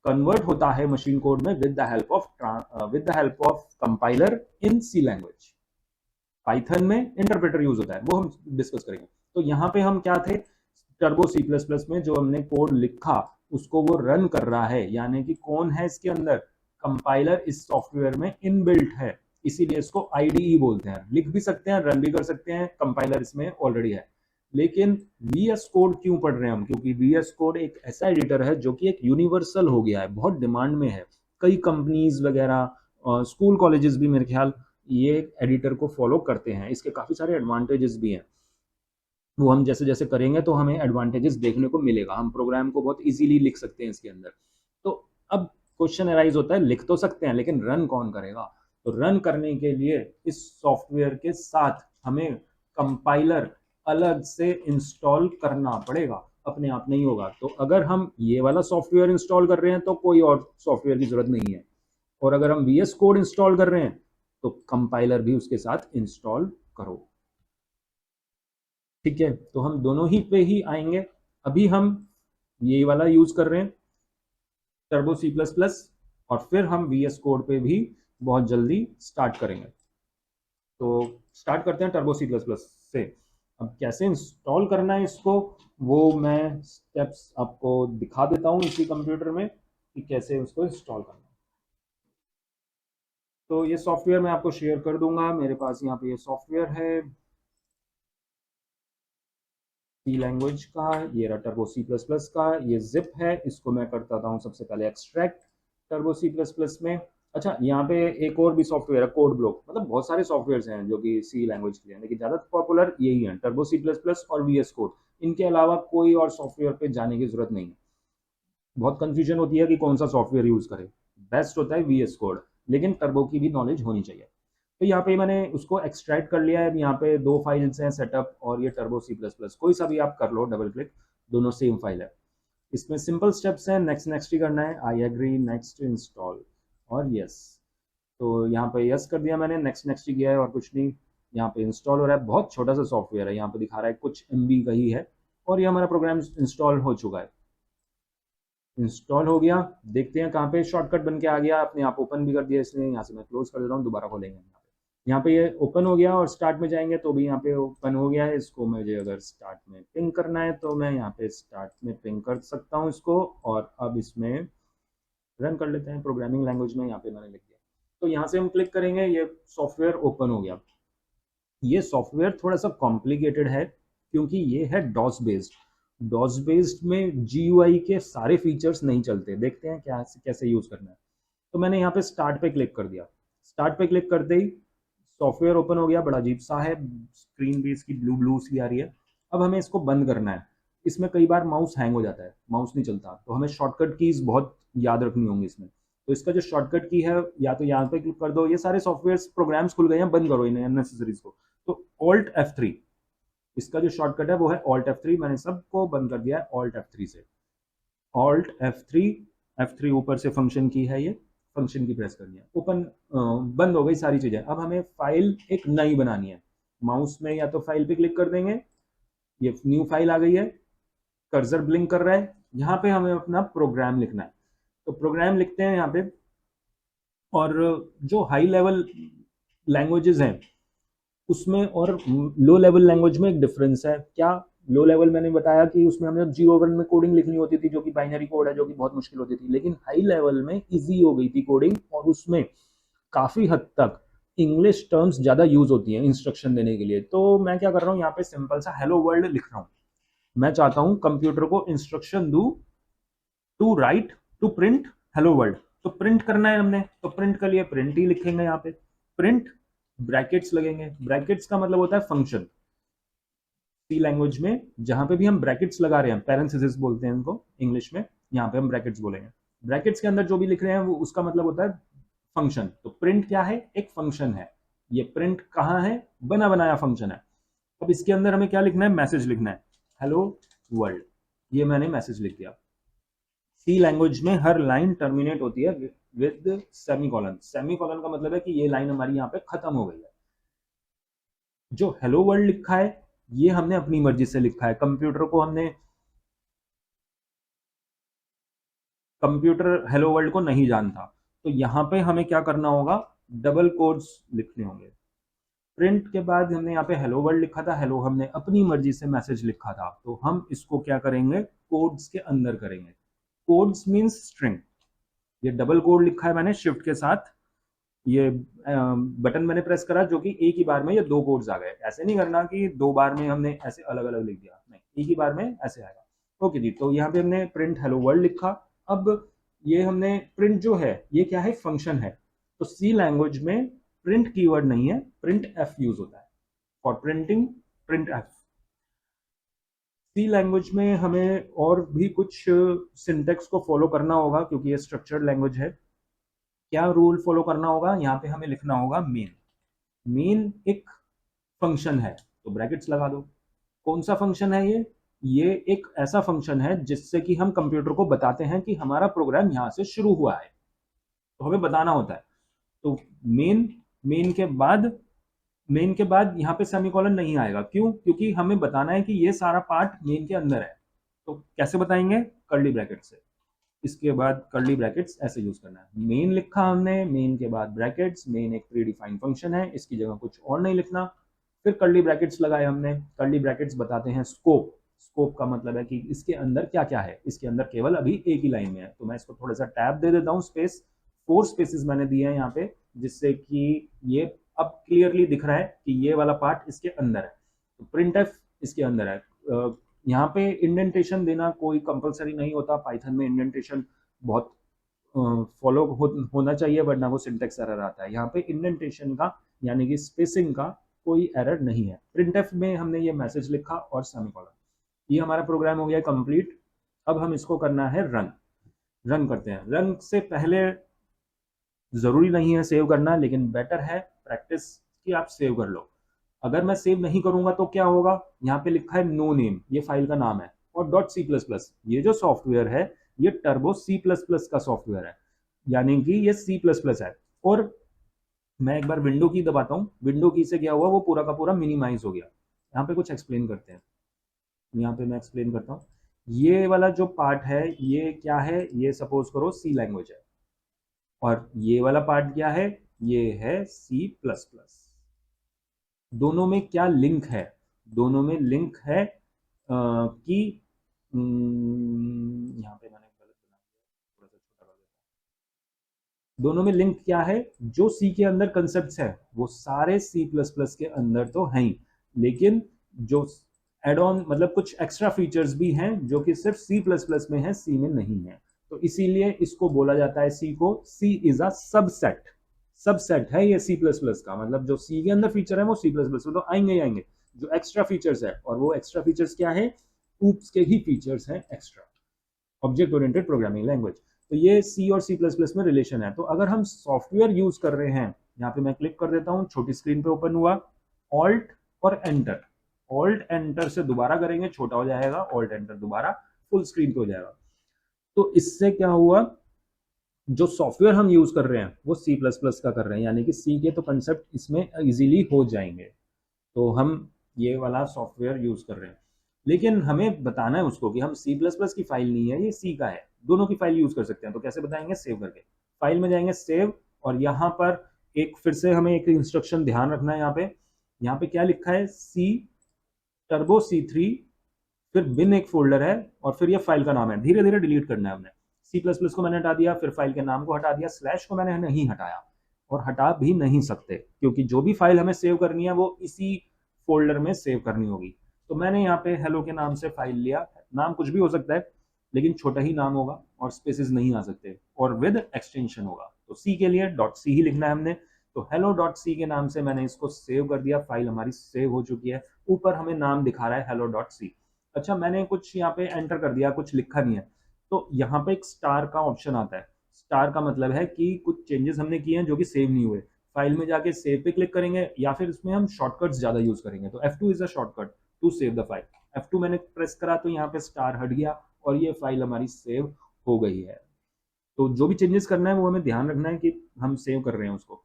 कन्वर्ट होता है मशीन कोड में with the help of compiler in C language. Python में इंटरप्रेटर यूज होता है, वो हम डिस्कस करेंगे। तो यहाँ पे हम क्या थे, टर्बो सी प्लस प्लस में जो हमने कोड लिखा उसको वो रन कर रहा है, यानी कि कौन है इसके अंदर? कंपाइलर इस सॉफ्टवेयर में इनबिल्ट है, इसीलिए इसको आईडीई बोलते हैं। लिख भी सकते हैं, रन भी कर सकते हैं, कंपाइलर इसमें ऑलरेडी है। लेकिन वीएस कोड क्यों पढ़ रहे हैं हम? क्योंकि वीएस कोड एक ऐसा एडिटर है जो कि एक यूनिवर्सल हो गया है, बहुत डिमांड में है। कई कंपनीज वगैरह, स्कूल कॉलेजेस भी मेरे ख्याल ये एडिटर को फॉलो करते हैं। इसके काफी सारे एडवांटेजेस भी हैं, वो हम जैसे जैसे करेंगे तो हमें एडवांटेजेस देखने को मिलेगा। हम प्रोग्राम को बहुत इजीली लिख सकते हैं इसके अंदर। तो अब क्वेश्चन अराइज होता है, लिख तो सकते हैं लेकिन रन कौन करेगा? तो रन करने के लिए इस सॉफ्टवेयर के साथ हमें कंपाइलर अलग से इंस्टॉल करना पड़ेगा, अपने आप नहीं होगा। तो अगर हम ये वाला सॉफ्टवेयर इंस्टॉल कर रहे हैं तो कोई और सॉफ्टवेयर की जरूरत नहीं है, और अगर हम वीएस कोड इंस्टॉल कर रहे हैं तो कंपाइलर भी उसके साथ इंस्टॉल करो। ठीक है, तो हम दोनों ही पे ही आएंगे। अभी हम ये वाला यूज कर रहे हैं, टर्बो सी प्लस प्लस, और फिर हम वीएस कोड पे भी बहुत जल्दी स्टार्ट करेंगे। तो स्टार्ट करते हैं टर्बो सी प्लस प्लस से। अब कैसे इंस्टॉल करना है इसको, वो मैं स्टेप्स आपको दिखा देता हूँ इसी कंप्यूटर में कि कैसे उसको इंस्टॉल करना है। तो ये सॉफ्टवेयर मैं आपको शेयर कर दूंगा, मेरे पास यहाँ पे ये सॉफ्टवेयर है सी लैंग्वेज का, ये रहा टर्बो सी प्लस प्लस का, ये जिप है, इसको मैं करता हूँ सबसे पहले extract Turbo C plus plus में। अच्छा, यहाँ पे एक और भी सॉफ्टवेयर है कोड ब्लॉक, मतलब बहुत सारे सॉफ्टवेयर हैं जो कि सी लैंग्वेज के लिए, लेकिन ज़्यादा पॉपुलर यही है, टर्बो सी प्लस प्लस और वीएस कोड। इनके अलावा कोई और सॉफ्टवेयर पे जाने की जरूरत नहीं है। बहुत कंफ्यूजन होती है कि कौन सा सॉफ्टवेयर यूज करें, बेस्ट होता है वीएस कोड, लेकिन टर्बो की भी नॉलेज होनी चाहिए। तो यहाँ पे मैंने उसको एक्सट्रैक्ट कर लिया है। यहाँ पे दो फाइल्स हैं, सेटअप और ये टर्बो सी प्लस प्लस, कोई सा भी आप कर लो डबल क्लिक, दोनों सेम फाइल है। इसमें सिंपल स्टेप्स हैं, नेक्स्ट नेक्स्ट ही करना है, आई एग्री, नेक्स्ट इंस्टॉल और यस। तो यहाँ पे यस कर दिया मैंने, नेक्स्ट नेक्स्ट ही किया है और कुछ नहीं। यहाँ पे इंस्टॉल हो रहा है, बहुत छोटा सा सॉफ्टवेयर है, यहाँ पे दिखा रहा है कुछ एमबी का ही है, और ये हमारा प्रोग्राम इंस्टॉल हो चुका है। इंस्टॉल हो गया, देखते हैं कहाँ पे शॉर्टकट बन के आ गया, अपने आप ओपन भी कर दिया इसने। यहाँ से मैं क्लोज कर देता हूँ, दोबारा खोलेंगे। यहाँ पे ये ओपन हो गया, और स्टार्ट में जाएंगे तो भी यहाँ पे ओपन हो गया है। इसको मुझे अगर स्टार्ट में पिंग करना है तो मैं यहाँ पे स्टार्ट में पिंग कर सकता हूँ इसको, और अब इसमें रन कर लेते हैं प्रोग्रामिंग लैंग्वेज में। यहाँ पे मैंने लिख दिया, तो यहाँ से हम क्लिक करेंगे, ये सॉफ्टवेयर ओपन हो गया। ये सॉफ्टवेयर थोड़ा सा कॉम्प्लिकेटेड है, क्योंकि ये है डॉस बेस्ड। डॉस बेस्ड में जीयूआई के सारे फीचर्स नहीं चलते, देखते हैं क्या कैसे यूज करना है। तो मैंने यहाँ पे स्टार्ट पे क्लिक कर दिया। स्टार्ट पे क्लिक करते ही सॉफ्टवेयर ओपन हो गया, बड़ा अजीब सा है, स्क्रीन भी इसकी ब्लू ब्लू सी आ रही है। अब हमें इसको बंद करना है। इसमें कई बार माउस हैंग हो जाता है, माउस नहीं चलता, तो हमें शॉर्टकट कीज बहुत याद रखनी होंगी इसमें। तो इसका जो शॉर्टकट की है, या तो यहाँ पे क्लिक कर दो, ये सारे सॉफ्टवेयर प्रोग्राम्स खुल गए हैं, बंद करो इन्हें, अननेसेसरीज को। तो ऑल्ट F3, इसका जो शॉर्टकट है वो है ऑल्ट F3। मैंने सबको बंद कर दिया है ऑल्ट F3 से। ऑल्ट F3, F3 ऊपर से फंक्शन की है, ये फंक्शन की प्रेस करनी है, ओपन, बंद हो गई सारी चीजें। अब हमें फाइल एक नई बनानी है, माउस में या तो फाइल पे क्लिक कर देंगे, ये न्यू फाइल आ गई है। कर्सर ब्लिंक कर रहा है, यहाँ पे हमें अपना प्रोग्राम लिखना है। तो प्रोग्राम लिखते हैं यहाँ पे। और जो हाई लेवल लैंग्वेजेस हैं उसमें और लो लेवल लैंग्वेज में एक डिफरेंस है। क्या? लो लेवल मैंने बताया कि उसमें हमें 0 1 में कोडिंग लिखनी होती थी, जो कि बाइनरी कोड है, जो कि बहुत मुश्किल होती थी। लेकिन हाई लेवल में इजी हो गई थी कोडिंग, और उसमें काफी हद तक इंग्लिश टर्म्स ज्यादा यूज होती हैं इंस्ट्रक्शन देने के लिए। तो मैं क्या कर रहा हूँ, यहाँ पे सिंपल सा हेलो वर्ल्ड लिख रहा हूँ। मैं चाहता हूँ कंप्यूटर को instruction do to write to print hello world. तो प्रिंट करना है हमने, तो प्रिंट के लिए प्रिंट ही लिखेंगे यहाँ पे। प्रिंट ब्रैकेट्स लगेंगे। ब्रैकेट्स का मतलब होता है फंक्शन। सी लैंग्वेज में जहां पे भी हम ब्रैकेट्स लगा रहे हैं, पैरेंथेसिस बोलते हैं इनको इंग्लिश में, यहाँ पे हम ब्रैकेट्स बोलेंगे। ब्रैकेट्स के अंदर जो भी लिख रहे हैं वो उसका मतलब होता है फंक्शन। तो प्रिंट क्या है? एक फंक्शन है। ये प्रिंट कहाँ है? बना बनाया फंक्शन है। अब इसके अंदर हमें क्या लिखना है? मैसेज लिखना है, हेलो वर्ल्ड। ये मैंने मैसेज लिख दिया। सी लैंग्वेज में हर लाइन टर्मिनेट होती है विद सेमीकोलन। सेमीकोलन का मतलब है कि ये लाइन हमारी यहाँ पे खत्म हो गई है। जो हेलो वर्ल्ड लिखा है ये हमने अपनी मर्जी से लिखा है। कंप्यूटर हेलो वर्ल्ड को नहीं जानता। तो यहाँ पे हमें क्या करना होगा? डबल कोड्स लिखने होंगे। प्रिंट के बाद हमने यहाँ पे हेलो वर्ल्ड लिखा था, हेलो हमने अपनी मर्जी से मैसेज लिखा था, तो हम इसको क्या करेंगे? कोड्स के अंदर करेंगे। Codes means string. ये डबल कोड लिखा है मैंने शिफ्ट के साथ। ये बटन मैंने प्रेस करा, जो कि एक ही बार में ये दो कोड्स आ गए। ऐसे नहीं करना कि दो बार में हमने ऐसे अलग अलग लिख दिया, नहीं, एक ही बार में ऐसे आएगा। ओके जी, तो यहाँ पे हमने प्रिंट हेलो वर्ल्ड लिखा। अब ये हमने प्रिंट जो है ये क्या है? फंक्शन है। तो सी लैंग्वेज में प्रिंट कीवर्ड नहीं है, प्रिंट एफ यूज होता है for printing, printf. C language में हमें और भी कुछ सिंटेक्स को फॉलो करना होगा, क्योंकि ये स्ट्रक्चर्ड लैंग्वेज है। क्या रूल फॉलो करना होगा? यहाँ पे हमें लिखना होगा मेन। मेन एक फंक्शन है, तो ब्रैकेट्स लगा दो। कौन सा फंक्शन है ये? ये एक ऐसा फंक्शन है जिससे कि हम कंप्यूटर को बताते हैं कि हमारा प्रोग्राम यहाँ से शुरू हुआ है, तो हमें बताना होता है। तो मेन, मेन के बाद मेन के बाद यहाँ पे सेमीकोलन नहीं आएगा। क्यों? क्योंकि हमें बताना है कि ये सारा पार्ट मेन के अंदर है। तो कैसे बताएंगे? कर्ली ब्रैकेट से। इसके बाद कर्ली ब्रैकेट्स ऐसे यूज करना है। मेन लिखा हमने, मेन के बाद ब्रैकेट्स। मेन एक प्री डिफाइंड फंक्शन है, इसकी जगह कुछ और नहीं लिखना। फिर कर्ली ब्रैकेट्स लगाए हमने। कर्ली ब्रैकेट्स बताते हैं स्कोप। स्कोप का मतलब है कि इसके अंदर क्या क्या है। इसके अंदर केवल अभी एक ही लाइन में है, तो मैं इसको थोड़ा सा टैब दे देता हूँ, स्पेस। 4 स्पेसेस मैंने दिए हैं यहाँ पे, जिससे कि ये अब क्लियरली दिख रहा है कि ये वाला पार्ट इसके अंदर है। तो प्रिंट एफ इसके अंदर है। यहाँ पे इंडेंटेशन देना कोई कंपलसरी नहीं होता। पाइथन में इंडेंटेशन बहुत फॉलो होना चाहिए, वरना वो सिंटेक्स एरर आता है। यहाँ पे इंडेंटेशन का यानी कि स्पेसिंग का कोई एरर नहीं है। प्रिंटफ में हमने ये मैसेज लिखा और सेमीकोलन। ये हमारा प्रोग्राम हो गया कंप्लीट। अब हम इसको करना है रन। रन करते हैं। रन से पहले जरूरी नहीं है सेव करना, लेकिन बेटर है प्रैक्टिस कि आप सेव कर लो। अगर मैं सेव नहीं करूंगा तो क्या होगा? यहाँ पे लिखा है नो नेम, ये फाइल का नाम है, और डॉट सी प्लस प्लस। ये जो सॉफ्टवेयर है ये टर्बो सी प्लस प्लस का सॉफ्टवेयर है, यानी कि ये सी प्लस प्लस है। और मैं एक बार विंडो की दबाता हूँ। विंडो की से क्या हुआ? वो पूरा का पूरा मिनिमाइज हो गया। यहाँ पे कुछ एक्सप्लेन करते हैं। यहाँ पे मैं एक्सप्लेन करता हूँ। ये वाला जो पार्ट है ये क्या है? ये सपोज करो सी लैंग्वेज है, और ये वाला पार्ट क्या है? ये है सी प्लस प्लस। दोनों में क्या लिंक है? दोनों में लिंक है कि यहाँ पे मैंने गलत बना दिया, थोड़ा सा छोटा कर देता हूँ। दोनों में लिंक क्या है? जो सी के अंदर कंसेप्ट है वो सारे सी प्लस प्लस के अंदर तो हैं ही, लेकिन जो एड ऑन मतलब कुछ एक्स्ट्रा फीचर्स भी हैं जो कि सिर्फ सी प्लस प्लस में है, सी में नहीं है। तो इसीलिए इसको बोला जाता है सी को, सी इज अ सबसेट। सबसेट है ये सी प्लस प्लस का। मतलब जो सी के अंदर फीचर है वो सी प्लस प्लस में तो आएंगे ही आएंगे। जो एक्स्ट्रा फीचर्स है, और वो एक्स्ट्रा फीचर्स क्या है? ऊप्स के ही फीचर्स हैं extra. Object oriented programming language. तो ये सी और सी प्लस प्लस में रिलेशन है। तो अगर हम सॉफ्टवेयर यूज कर रहे हैं, यहाँ पे मैं क्लिक कर देता हूँ, छोटी स्क्रीन पे ओपन हुआ, ऑल्ट और एंटर। ऑल्ट एंटर से दोबारा करेंगे, छोटा हो जाएगा, ऑल्ट एंटर दोबारा फुल स्क्रीन पे हो जाएगा। तो इससे क्या हुआ? जो सॉफ्टवेयर हम यूज कर रहे हैं वो सी प्लस प्लस का कर रहे हैं, यानी कि सी के तो कंसेप्ट इसमें इजीली हो जाएंगे। तो हम ये वाला सॉफ्टवेयर यूज कर रहे हैं। लेकिन हमें बताना है उसको कि हम C++ की फाइल नहीं है, ये C का है, दोनों की फाइल यूज कर सकते हैं। तो कैसे बताएंगे? सेव करके, फाइल में जाएंगे सेव, और यहाँ पर एक फिर से हमें एक इंस्ट्रक्शन ध्यान रखना है। यहाँ पे क्या लिखा है? C टर्बो C3, फिर बिन एक फोल्डर है, और फिर ये फाइल का नाम है। धीरे धीरे डिलीट करना है हमने। C++ को मैंने हटा दिया, फिर फाइल के नाम को हटा दिया, स्लैश को मैंने नहीं हटाया, और हटा भी नहीं सकते, क्योंकि जो भी फाइल हमें सेव करनी है वो इसी फोल्डर में सेव करनी होगी। तो मैंने यहाँ पे हेलो के नाम से फाइल लिया। नाम कुछ भी हो सकता है, लेकिन छोटा ही नाम होगा और स्पेसेस नहीं आ सकते, और विद एक्सटेंशन होगा। तो सी के लिए डॉट सी ही लिखना है हमने। तो हेलो डॉट सी के नाम से मैंने इसको सेव कर दिया, फाइल हमारी सेव हो चुकी है। ऊपर हमें नाम दिखा रहा है हेलो डॉट सी। अच्छा, मैंने कुछ यहाँ पे एंटर कर दिया, कुछ लिखा नहीं है, तो यहाँ पे एक स्टार का ऑप्शन आता है। स्टार का मतलब है कि कुछ चेंजेस हमने किए हैं जो कि सेव नहीं हुए। फाइल में जाके सेव पे क्लिक करेंगे, या फिर इसमें हम शॉर्टकट्स ज्यादा यूज करेंगे। तो F2 is a shortcut to save the file. F2 मैंने प्रेस करा तो यहाँ पे स्टार हट गया, और ये फाइल हमारी सेव हो गई है। तो जो भी चेंजेस करना है वो हमें ध्यान रखना है कि हम सेव कर रहे हैं उसको।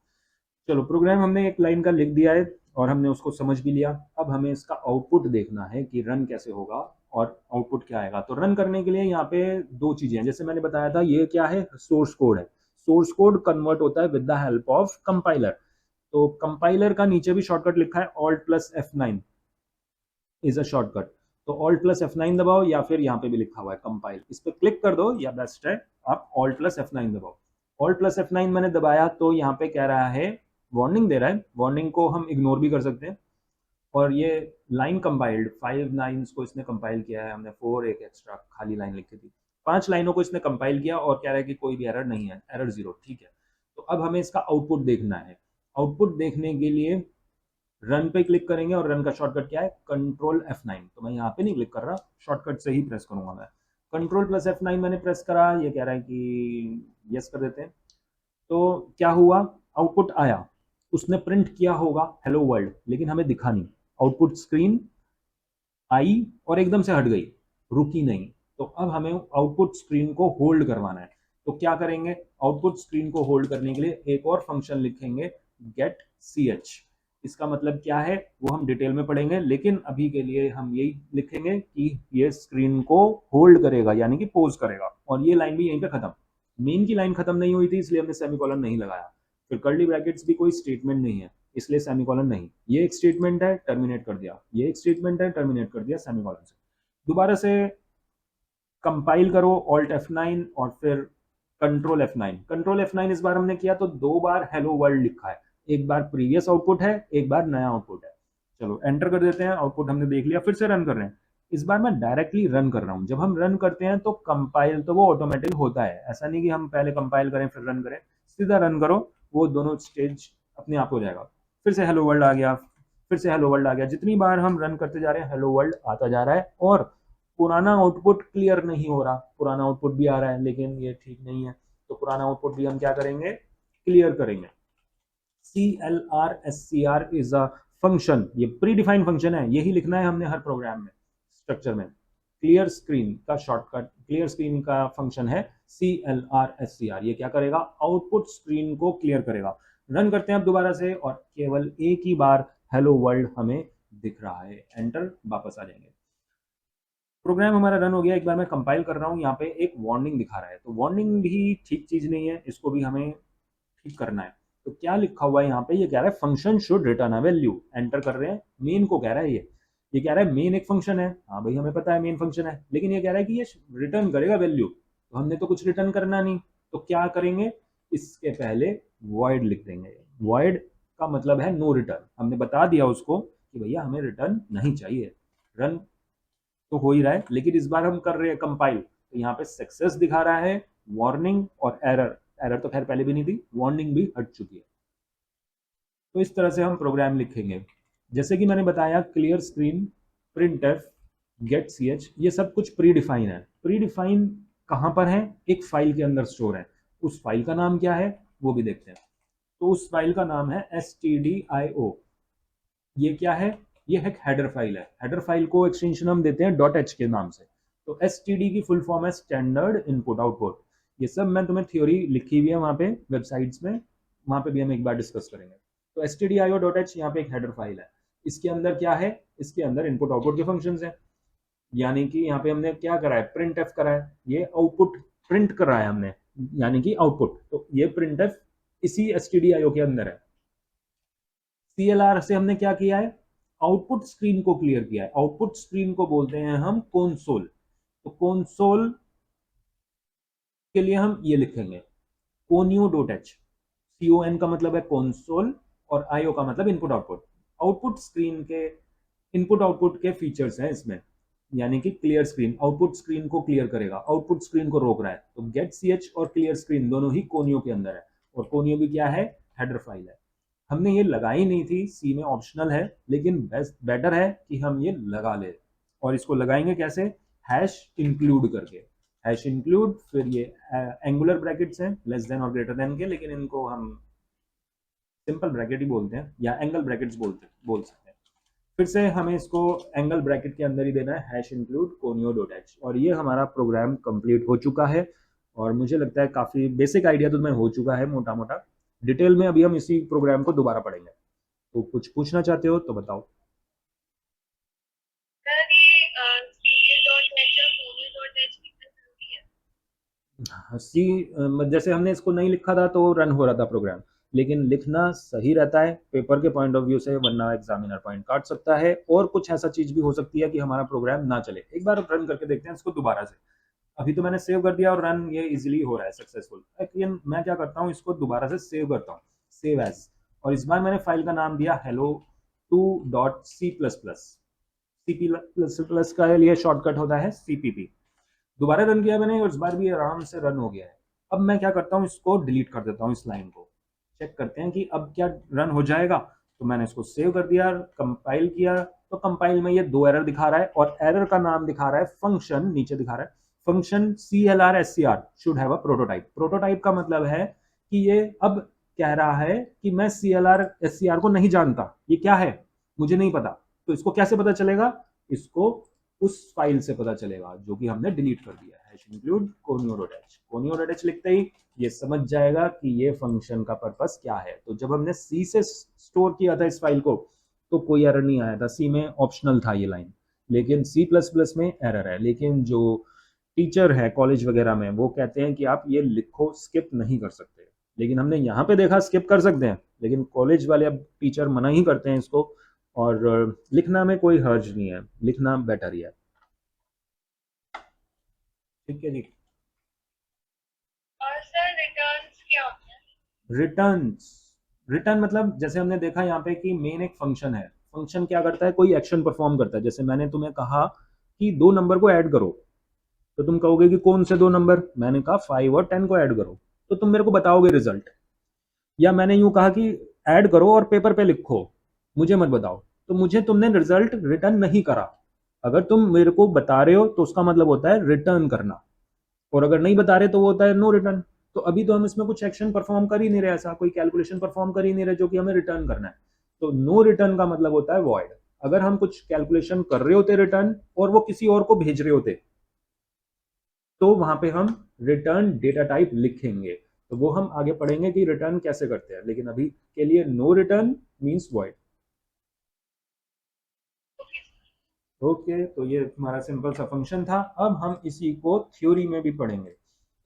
चलो, प्रोग्राम हमने एक लाइन का लिख दिया है, और हमने उसको समझ भी लिया। अब हमें इसका आउटपुट देखना है कि रन कैसे होगा और आउटपुट क्या आएगा। तो रन करने के लिए यहाँ पे दो चीजें हैं। जैसे मैंने बताया था, ये क्या है? सोर्स कोड है। सोर्स कोड कन्वर्ट होता है with the help of compiler. तो कंपाइलर का नीचे भी शॉर्टकट लिखा है, Alt+F9 इज अ शॉर्टकट। तो Alt+F9 दबाओ, या फिर यहाँ पे भी लिखा हुआ है कंपाइल, इस पर क्लिक कर दो, या बेस्ट है आप Alt+F9 दबाओ। Alt+F9 मैंने दबाया तो यहाँ पे कह रहा है, वार्निंग दे रहा है। वार्निंग को हम इग्नोर भी कर सकते हैं। और ये लाइन कंपाइल्ड, 5 लाइन्स को इसने कंपाइल किया है। हमने 4 एक एक्स्ट्रा खाली लाइन लिखी थी। 5 लाइनों को इसने कंपाइल किया, और कह रहा है कि कोई भी एरर नहीं है, एरर 0। ठीक है, तो अब हमें इसका आउटपुट देखना है। आउटपुट देखने के लिए रन पे क्लिक करेंगे, और रन का शॉर्टकट क्या है? Ctrl+F9। तो मैं यहाँ पे नहीं क्लिक कर रहा, शॉर्टकट से ही प्रेस करूंगा मैं। Ctrl+F9 मैंने प्रेस करा, ये कह रहा है कि यस कर देते हैं। तो क्या हुआ? आउटपुट आया, उसने प्रिंट किया होगा हेलो वर्ल्ड, लेकिन हमें दिखा नहीं। आउटपुट स्क्रीन आई और एकदम से हट गई, रुकी नहीं। तो अब हमें आउटपुट स्क्रीन को होल्ड करवाना है। तो क्या करेंगे? आउटपुट स्क्रीन को होल्ड करने के लिए एक और फंक्शन लिखेंगे, गेट ch। इसका मतलब क्या है वो हम डिटेल में पढ़ेंगे, लेकिन अभी के लिए हम यही लिखेंगे कि ये स्क्रीन को होल्ड करेगा, यानी कि पोज करेगा। और ये लाइन भी यहीं पे खत्म। मेन की लाइन खत्म नहीं हुई थी, इसलिए हमने सेमीकोलन नहीं लगाया। फिर कर्ली ब्रैकेट्स भी कोई स्टेटमेंट नहीं है, इसलिए सेमीकोलन नहीं। ये एक स्टेटमेंट है, टर्मिनेट कर दिया। ये एक स्टेटमेंट है, टर्मिनेट कर दिया सेमीकोलन से। दोबारा से कंपाइल करो, Alt+F9 और फिर Ctrl+F9। Ctrl+F9 इस बार हमने किया तो 2 बार हेलो वर्ल्ड लिखा है। एक बार प्रीवियस आउटपुट है, एक बार नया आउटपुट है। चलो एंटर कर देते हैं, आउटपुट हमने देख लिया। फिर से रन कर रहे हैं। इस बार मैं डायरेक्टली रन कर रहा हूं। जब हम रन करते हैं तो कंपाइल तो वो ऑटोमेटिक होता है, ऐसा नहीं कि हम पहले कंपाइल करें फिर रन करें। सीधा रन करो, वो दोनों स्टेज अपने आप हो जाएगा। फिर से हेलो वर्ल्ड आ गया, फिर से हेलो वर्ल्ड आ गया। जितनी बार हम रन करते जा रहे हैं हेलो वर्ल्ड आता जा रहा है, और पुराना आउटपुट क्लियर नहीं हो रहा। पुराना आउटपुट भी आ रहा है, लेकिन ये ठीक नहीं है। तो पुराना आउटपुट भी हम क्या करेंगे? क्लियर करेंगे। CLRSCR इज अ फंक्शन, ये प्री डिफाइंड फंक्शन है, यही लिखना है हमने हर प्रोग्राम में, स्ट्रक्चर में। क्लियर स्क्रीन का शॉर्टकट, क्लियर स्क्रीन का फंक्शन है CLRSCR। ये क्या करेगा? आउटपुट स्क्रीन को क्लियर करेगा। रन करते हैं अब दोबारा से, और केवल एक ही बार हेलो वर्ल्ड हमें दिख रहा है। एंटर, वापस आ जाएंगे। प्रोग्राम हमारा रन हो गया। एक बार मैं कंपाइल कर रहा हूँ, यहाँ पे एक वार्निंग दिखा रहा है। तो वार्निंग भी ठीक चीज नहीं है, इसको भी हमें ठीक करना है। तो क्या लिखा हुआ है यहाँ पे? ये कह रहा है function should return a value. Enter कर रहे हैं, मेन को कह रहा है ये कह रहा है मेन एक फंक्शन है। हाँ भाई, हमें पता है मेन फंक्शन है, लेकिन ये कह रहा है कि ये रिटर्न करेगा वैल्यू। तो हमने तो कुछ रिटर्न करना नहीं, तो क्या करेंगे? इसके पहले वॉइड लिख देंगे। वॉइड का मतलब है नो रिटर्न। हमने बता दिया उसको कि भैया हमें रिटर्न नहीं चाहिए। रन तो हो ही रहा है, लेकिन इस बार हम कर रहे हैं कंपाइल, तो यहाँ पे सक्सेस दिखा रहा है, वार्निंग और एरर। एरर तो खैर पहले भी नहीं थी, वार्निंग भी हट चुकी है। तो इस तरह से हम प्रोग्राम लिखेंगे। जैसे कि मैंने बताया, clear screen, printf, get ch, ये सब कुछ प्री डिफाइन है। प्री डिफाइन कहाँ पर है? एक फाइल के अंदर स्टोर है। उस फाइल का नाम क्या है वो भी देखते हैं। तो उस फाइल का नाम है stdio। ये क्या है? ये एक हेडर फाइल है। हेडर फाइल को एक्सटेंशन हम देते हैं .h के नाम से। तो std की फुल फॉर्म है स्टैंडर्ड इनपुट आउटपुट। ये सब मैं तुम्हें थ्योरी लिखी हुई है वहां पे वेबसाइट्स में, वहां पे भी हम एक बार डिस्कस करेंगे। तो stdio.h यहाँ पे एक हेडर फाइल है। इसके अंदर क्या है? इसके अंदर इनपुट आउटपुट के फंक्शंस हैं। यानी कि यहाँ पे हमने क्या करा है, प्रिंट एफ करा है, ये आउटपुट प्रिंट करा है हमने, यानी कि आउटपुट, तो ये प्रिंट एफ इसी stdio के अंदर है। CLR से हमने क्या किया है, आउटपुट स्क्रीन को क्लियर किया है। आउटपुट स्क्रीन को बोलते हैं हम कंसोल। तो कंसोल के लिए हम ये लिखेंगे conio.h। con का मतलब है कंसोल और io का मतलब इनपुट आउटपुट। आउटपुट स्क्रीन के इनपुट आउटपुट के फीचर्स हैं इसमें, यानी कि क्लियर स्क्रीन, आउटपुट स्क्रीन को क्लियर करेगा, आउटपुट स्क्रीन को रोक रहा है। तो गेट ch और क्लियर स्क्रीन दोनों ही कोनियो के अंदर है, और कोनियो भी क्या है, हेडर फाइल है। हमने ये लगाई नहीं थी, सी में ऑप्शनल है, लेकिन बेस्ट बेटर है कि हम ये लगा ले। और इसको लगाएंगे कैसे, हैश इंक्लूड करके, हैश इंक्लूड, फिर ये एंगुलर ब्रैकेट्स हैं लेस देन और ग्रेटर देन के, लेकिन इनको हम सिंपल ब्रैकेट ही बोलते हैं, या एंगल ब्रैकेट्स बोल सकते हैं। फिर से हमें इसको एंगल ब्रैकेट के अंदर ही देना है, हैश इंक्लूड conio.h। और ये हमारा प्रोग्राम कंप्लीट हो चुका है, और मुझे लगता है काफ़ी बेसिक आइडिया तो मैं हो चुका है मोटा मोटा। डिटेल में अभी हम इसी प्रोग्राम को दोबारा पढ़ेंगे। तो कुछ पूछना चाहते हो तो बताओ। सर ये serial.h और conio.h कितना जरूरी है? सी जैसे हमने इसको नहीं लिखा था तो रन हो रहा था प्रोग्राम, लेकिन लिखना सही रहता है पेपर के पॉइंट ऑफ व्यू से, वरना एग्जामिनर पॉइंट काट सकता है, और कुछ ऐसा चीज भी हो सकती है कि हमारा प्रोग्राम ना चले। एक बार रन करके देखते हैं इसको दोबारा से। अभी तो मैंने सेव कर दिया और रन ये इजीली हो रहा है सक्सेसफुल, लेकिन मैं क्या करता हूँ, इसको दोबारा से सेव करता हूँ, सेव एज। और इस बार मैंने फाइल का नाम दिया hello2.c++। C++ का लिए शॉर्टकट होता है CPP। दोबारा रन किया मैंने और इस बार भी आराम से रन हो गया है। अब मैं क्या करता हूँ, इसको डिलीट कर देता हूँ, इस लाइन को चेक करते हैं कि अब क्या रन हो जाएगा। तो मैंने इसको सेव कर दिया, कंपाइल किया, तो कंपाइल में ये 2 एरर दिखा रहा है, और एरर का नाम दिखा रहा है फंक्शन, नीचे दिखा रहा है function CLR should have a prototype. Prototype का मतलब है कि ये अब कह रहा है कि मैं CLR को नहीं जानता, ये क्या है मुझे नहीं पता। तो इसको कैसे पता चलेगा, इसको उस फाइल से पता चलेगा जो कि हमने डिलीट कर दिया है, include conio.h। conio.h लिखते ही ये समझ जाएगा कि ये फंक्शन का पर्पस क्या है। तो जब हमने सी से स्टोर किया था इस फाइल को तो कोई एरर नहीं आया था, सी में ऑप्शनल था ये लाइन, लेकिन C++ में एरर है। लेकिन जो टीचर है कॉलेज वगैरह में वो कहते हैं कि आप ये लिखो, स्किप नहीं कर सकते, लेकिन हमने यहाँ पे देखा स्किप कर सकते हैं, लेकिन कॉलेज वाले अब टीचर मना ही करते हैं इसको। और लिखना में कोई हर्ज नहीं है, लिखना बेटर ही है। ठीक है जी। और सर रिटर्न्स क्या होते हैं? रिटर्न्स, रिटर्न मतलब जैसे हमने देखा यहाँ पे कि मेन एक फंक्शन है, फंक्शन क्या करता है, कोई एक्शन परफॉर्म करता है। जैसे मैंने तुम्हें कहा कि 2 नंबर को ऐड करो, तो तुम कहोगे कि कौन से 2 नंबर, मैंने कहा 5 और 10 को ऐड करो, तो तुम मेरे को बताओगे रिजल्ट। या मैंने यूं कहा कि ऐड करो और पेपर पे लिखो, मुझे मत बताओ, तो मुझे तुमने रिजल्ट रिटर्न नहीं करा। अगर तुम मेरे को बता रहे हो तो उसका मतलब होता है रिटर्न करना, और अगर नहीं बता रहे तो वो होता है नो रिटर्न। तो अभी तो हम इसमें कुछ एक्शन परफॉर्म कर ही नहीं रहे, ऐसा कोई कैलकुलेशन परफॉर्म कर ही नहीं रहे जो कि हमें रिटर्न करना है। तो नो रिटर्न का मतलब होता है वॉइड। अगर हम कुछ कैलकुलेशन कर रहे होते रिटर्न और वो किसी और को भेज रहे होते, तो वहां पे हम रिटर्न डेटा टाइप लिखेंगे। तो वो हम आगे पढ़ेंगे कि रिटर्न कैसे करते हैं, लेकिन अभी के लिए no return means void. Okay sir. Okay, तो ये हमारा सिंपल सा फंक्शन था। अब हम इसी को थ्योरी में भी पढ़ेंगे।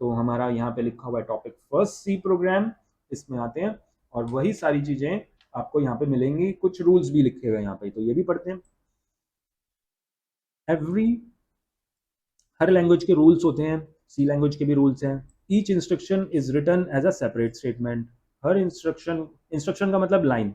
तो हमारा यहाँ पे लिखा हुआ है टॉपिक फर्स्ट सी प्रोग्राम, इसमें आते हैं और वही सारी चीजें आपको यहाँ पे मिलेंगी। कुछ रूल्स भी लिखे हुए यहाँ पे, तो ये भी पढ़ते हैं। एवरी, हर लैंग्वेज के रूल्स होते हैं, सी लैंग्वेज के भी रूल्स हैं। Each instruction is written as a separate statement. हर इंस्ट्रक्शन, इंस्ट्रक्शन का मतलब लाइन,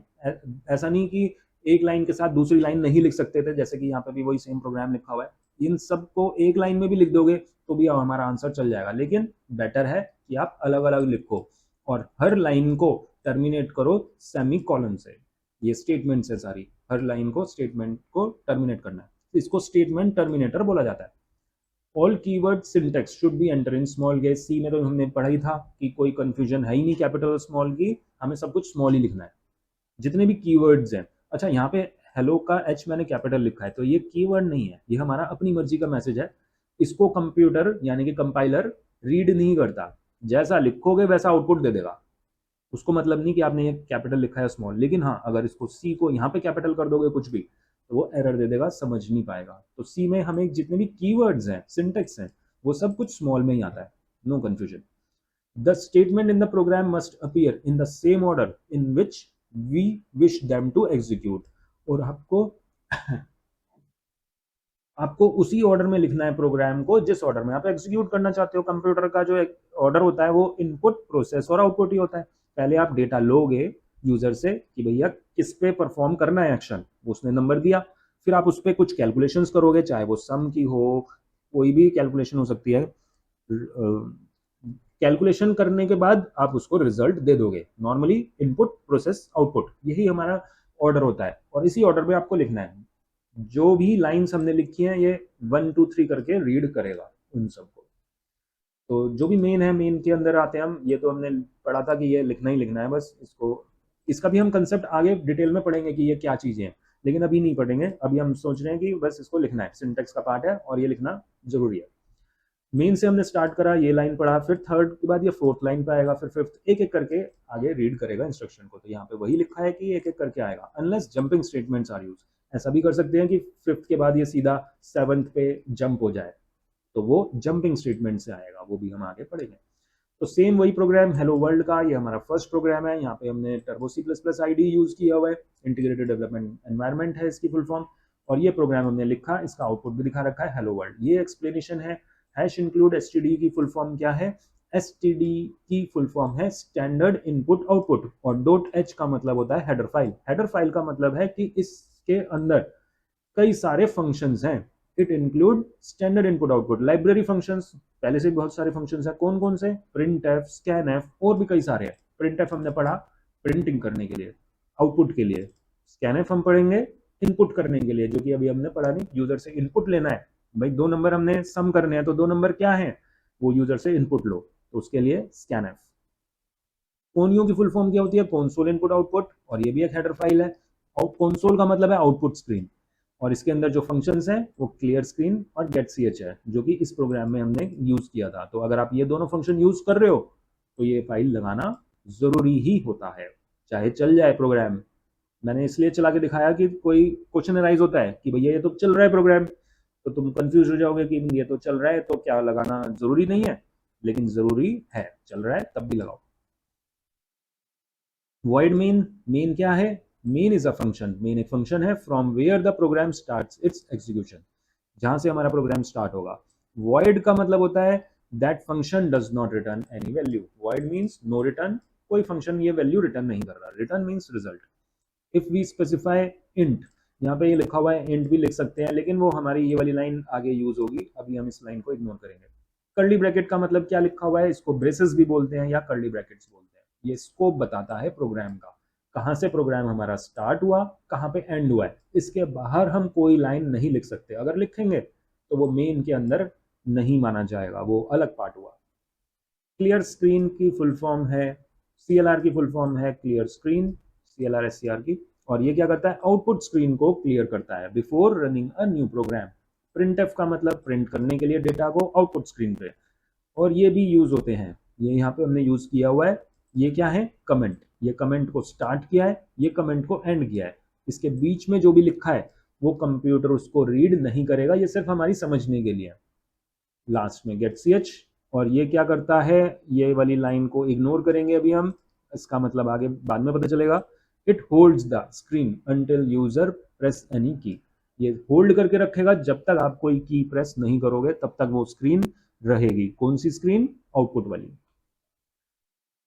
ऐसा नहीं कि एक लाइन के साथ दूसरी लाइन नहीं लिख सकते थे, जैसे कि यहाँ पे भी वही सेम प्रोग्राम लिखा हुआ है। इन सबको एक लाइन में भी लिख दोगे तो भी हमारा आंसर चल जाएगा, लेकिन बेटर है कि आप अलग अलग लिखो और हर लाइन को टर्मिनेट करो सेमी कॉलन से। ये स्टेटमेंट है सारी, हर लाइन को स्टेटमेंट को टर्मिनेट करना है, इसको स्टेटमेंट टर्मिनेटर बोला जाता है। All keyword syntax should be enter in small. गए सी में तो हमने पढ़ा ही था कि कोई कंफ्यूजन है ही नहीं कैपिटल और स्मॉल की, हमें सब कुछ स्मॉल ही लिखना है जितने भी कीवर्ड्स हैं। अच्छा, यहाँ पे हेलो का एच मैंने कैपिटल लिखा है, तो ये कीवर्ड नहीं है, ये हमारा अपनी मर्जी का मैसेज है। इसको कंप्यूटर यानी कि कंपाइलर रीड नहीं करता, जैसा लिखोगे वैसा आउटपुट दे देगा। उसको मतलब नहीं कि आपने ये कैपिटल लिखा है स्मॉल, लेकिन हाँ अगर इसको सी को यहाँ पे कैपिटल कर दोगे कुछ भी, तो वो एरर दे देगा, समझ नहीं पाएगा। तो सी में हमें जितने भी कीवर्ड्स हैं, सिंटेक्स हैं, वो सब कुछ स्मॉल में ही आता है, no confusion. The statement in the program must appear in the same order in which we wish them to execute. और आपको उसी ऑर्डर में लिखना है प्रोग्राम को जिस ऑर्डर में आप एग्जीक्यूट करना चाहते हो। कंप्यूटर का जो ऑर्डर होता है वो इनपुट, प्रोसेस और आउटपुट ही होता है। पहले आप डेटा लोगे यूजर से कि भैया किस पे परफॉर्म करना है एक्शन, उसने नंबर दिया, फिर आप उस पर कुछ कैलकुलेशंस करोगे, चाहे वो सम की हो, कोई भी कैलकुलेशन हो सकती है। कैलकुलेशन करने के बाद आप उसको रिजल्ट दे दोगे। नॉर्मली इनपुट, प्रोसेस, आउटपुट, यही हमारा ऑर्डर होता है और इसी ऑर्डर में आपको लिखना है। जो भी लाइंस हमने लिखी हैं ये 1 2 3 करके रीड करेगा उन सबको। तो जो भी मेन है, मेन के अंदर आते हैं हम। ये तो हमने पढ़ा था कि ये लिखना ही लिखना है बस इसको। इसका भी हम कंसेप्ट आगे डिटेल में पढ़ेंगे कि ये क्या चीजें हैं, लेकिन अभी नहीं पढ़ेंगे। अभी हम सोच रहे हैं कि बस इसको लिखना है, सिंटेक्स का पार्ट है और ये लिखना जरूरी है। मेन से हमने स्टार्ट करा, ये लाइन पढ़ा, फिर थर्ड के बाद ये फोर्थ लाइन पे आएगा, फिर फिफ्थ, एक एक करके आगे रीड करेगा इंस्ट्रक्शन को। तो यहाँ पे वही लिखा है कि एक एक करके आएगा, unless jumping statements are use. ऐसा भी कर सकते हैं कि फिफ्थ के बाद ये सीधा सेवंथ पे जंप हो जाए, तो वो जंपिंग स्टेटमेंट से आएगा, वो भी हम आगे पढ़ेंगे। तो सेम वही प्रोग्राम हेलो वर्ल्ड का, ये हमारा फर्स्ट प्रोग्राम है। यहाँ पे हमने टर्बो C++ आईडी यूज किया हुआ है, इंटीग्रेटेड डेवलपमेंट एनवायरनमेंट है इसकी फुल फॉर्म। और ये प्रोग्राम हमने लिखा, इसका आउटपुट भी दिखा रखा है हेलो वर्ल्ड। ये एक्सप्लेनेशन है। हैश इंक्लूड एसटीडी की फुल फॉर्म क्या है? एसटीडी की फुल फॉर्म है स्टैंडर्ड इनपुट आउटपुट, और डॉट एच का मतलब होता है हेडर फाइल। हेडर फाइल का मतलब है कि इसके अंदर कई सारे फंक्शंस हैं। It include standard input output library functions, पहले से बहुत सारे फंक्शंस हैं। कौन कौन से? प्रिंट एफ, स्कैन एफ, और भी कई सारे हैं। प्रिंट एफ हमने पढ़ा प्रिंटिंग करने के लिए, आउटपुट के लिए। स्कैन एफ हम पढ़ेंगे इनपुट करने के लिए, जो कि अभी हमने पढ़ा नहीं। यूजर से इनपुट लेना है भाई, 2 नंबर हमने सम करने हैं, तो 2 नंबर क्या है वो यूजर से इनपुट लो, तो उसके लिए स्कैन एफ। कोनियो की फुल फॉर्म क्या होती है? कंसोल इनपुट आउटपुट, और ये भी एक हेडर फाइल है। और कंसोल का मतलब है आउटपुट स्क्रीन, और इसके अंदर जो फंक्शंस हैं वो क्लियर स्क्रीन और गेट ch है, जो कि इस प्रोग्राम में हमने यूज किया था। तो अगर आप ये दोनों फंक्शन यूज कर रहे हो तो ये फाइल लगाना जरूरी ही होता है, चाहे चल जाए प्रोग्राम। मैंने इसलिए चला के दिखाया कि कोई क्वेश्चन राइज होता है कि भैया ये तो चल रहा है प्रोग्राम, तो तुम कंफ्यूज हो जाओगे कि ये तो चल रहा है तो क्या लगाना जरूरी नहीं है, लेकिन जरूरी है, चल रहा है तब भी लगाओ। void main, मेन क्या है? Main is a function, main एक फंक्शन है from where the program starts its execution, जहां से हमारा प्रोग्राम स्टार्ट होगा। void का मतलब होता है that function does not return any value. void means no return, कोई फंक्शन ये वैल्यू रिटर्न नहीं कर रहा। Return means result. If we specify int, यहाँ पे ये लिखा हुआ है इंट भी लिख सकते हैं, लेकिन वो हमारी ये वाली लाइन आगे यूज होगी, अभी हम इस लाइन को इग्नोर करेंगे। कर्ली ब्रैकेट का मतलब क्या लिखा हुआ है? इसको ब्रेसेस भी बोलते हैं या कर्ली ब्रैकेट्स बोलते हैं। ये स्कोप बताता है प्रोग्राम का, कहाँ से प्रोग्राम हमारा स्टार्ट हुआ, कहाँ पे एंड हुआ है। इसके बाहर हम कोई लाइन नहीं लिख सकते, अगर लिखेंगे तो वो मेन के अंदर नहीं माना जाएगा, वो अलग पार्ट हुआ। क्लियर स्क्रीन की फुल फॉर्म है, CLR की फुल फॉर्म है क्लियर स्क्रीन, CLR SCR की। और ये क्या करता है? आउटपुट स्क्रीन को क्लियर करता है before running a new program. Printf का मतलब प्रिंट करने के लिए डेटा को आउटपुट स्क्रीन पे, और ये भी यूज होते हैं। ये यहाँ पे हमने यूज किया हुआ है। ये क्या है? कमेंट। ये कमेंट को स्टार्ट किया है, ये कमेंट को एंड किया है। इसके बीच में जो भी लिखा है वो कंप्यूटर उसको रीड नहीं करेगा, ये सिर्फ हमारी समझने के लिए। लास्ट में गेट ch, और ये क्या करता है? ये वाली लाइन को इग्नोर करेंगे अभी हम, इसका मतलब आगे बाद में पता चलेगा। It holds the screen until user press any की। ये होल्ड करके रखेगा, जब तक आप कोई की प्रेस नहीं करोगे तब तक वो स्क्रीन रहेगी। कौन सी स्क्रीन? आउटपुट वाली।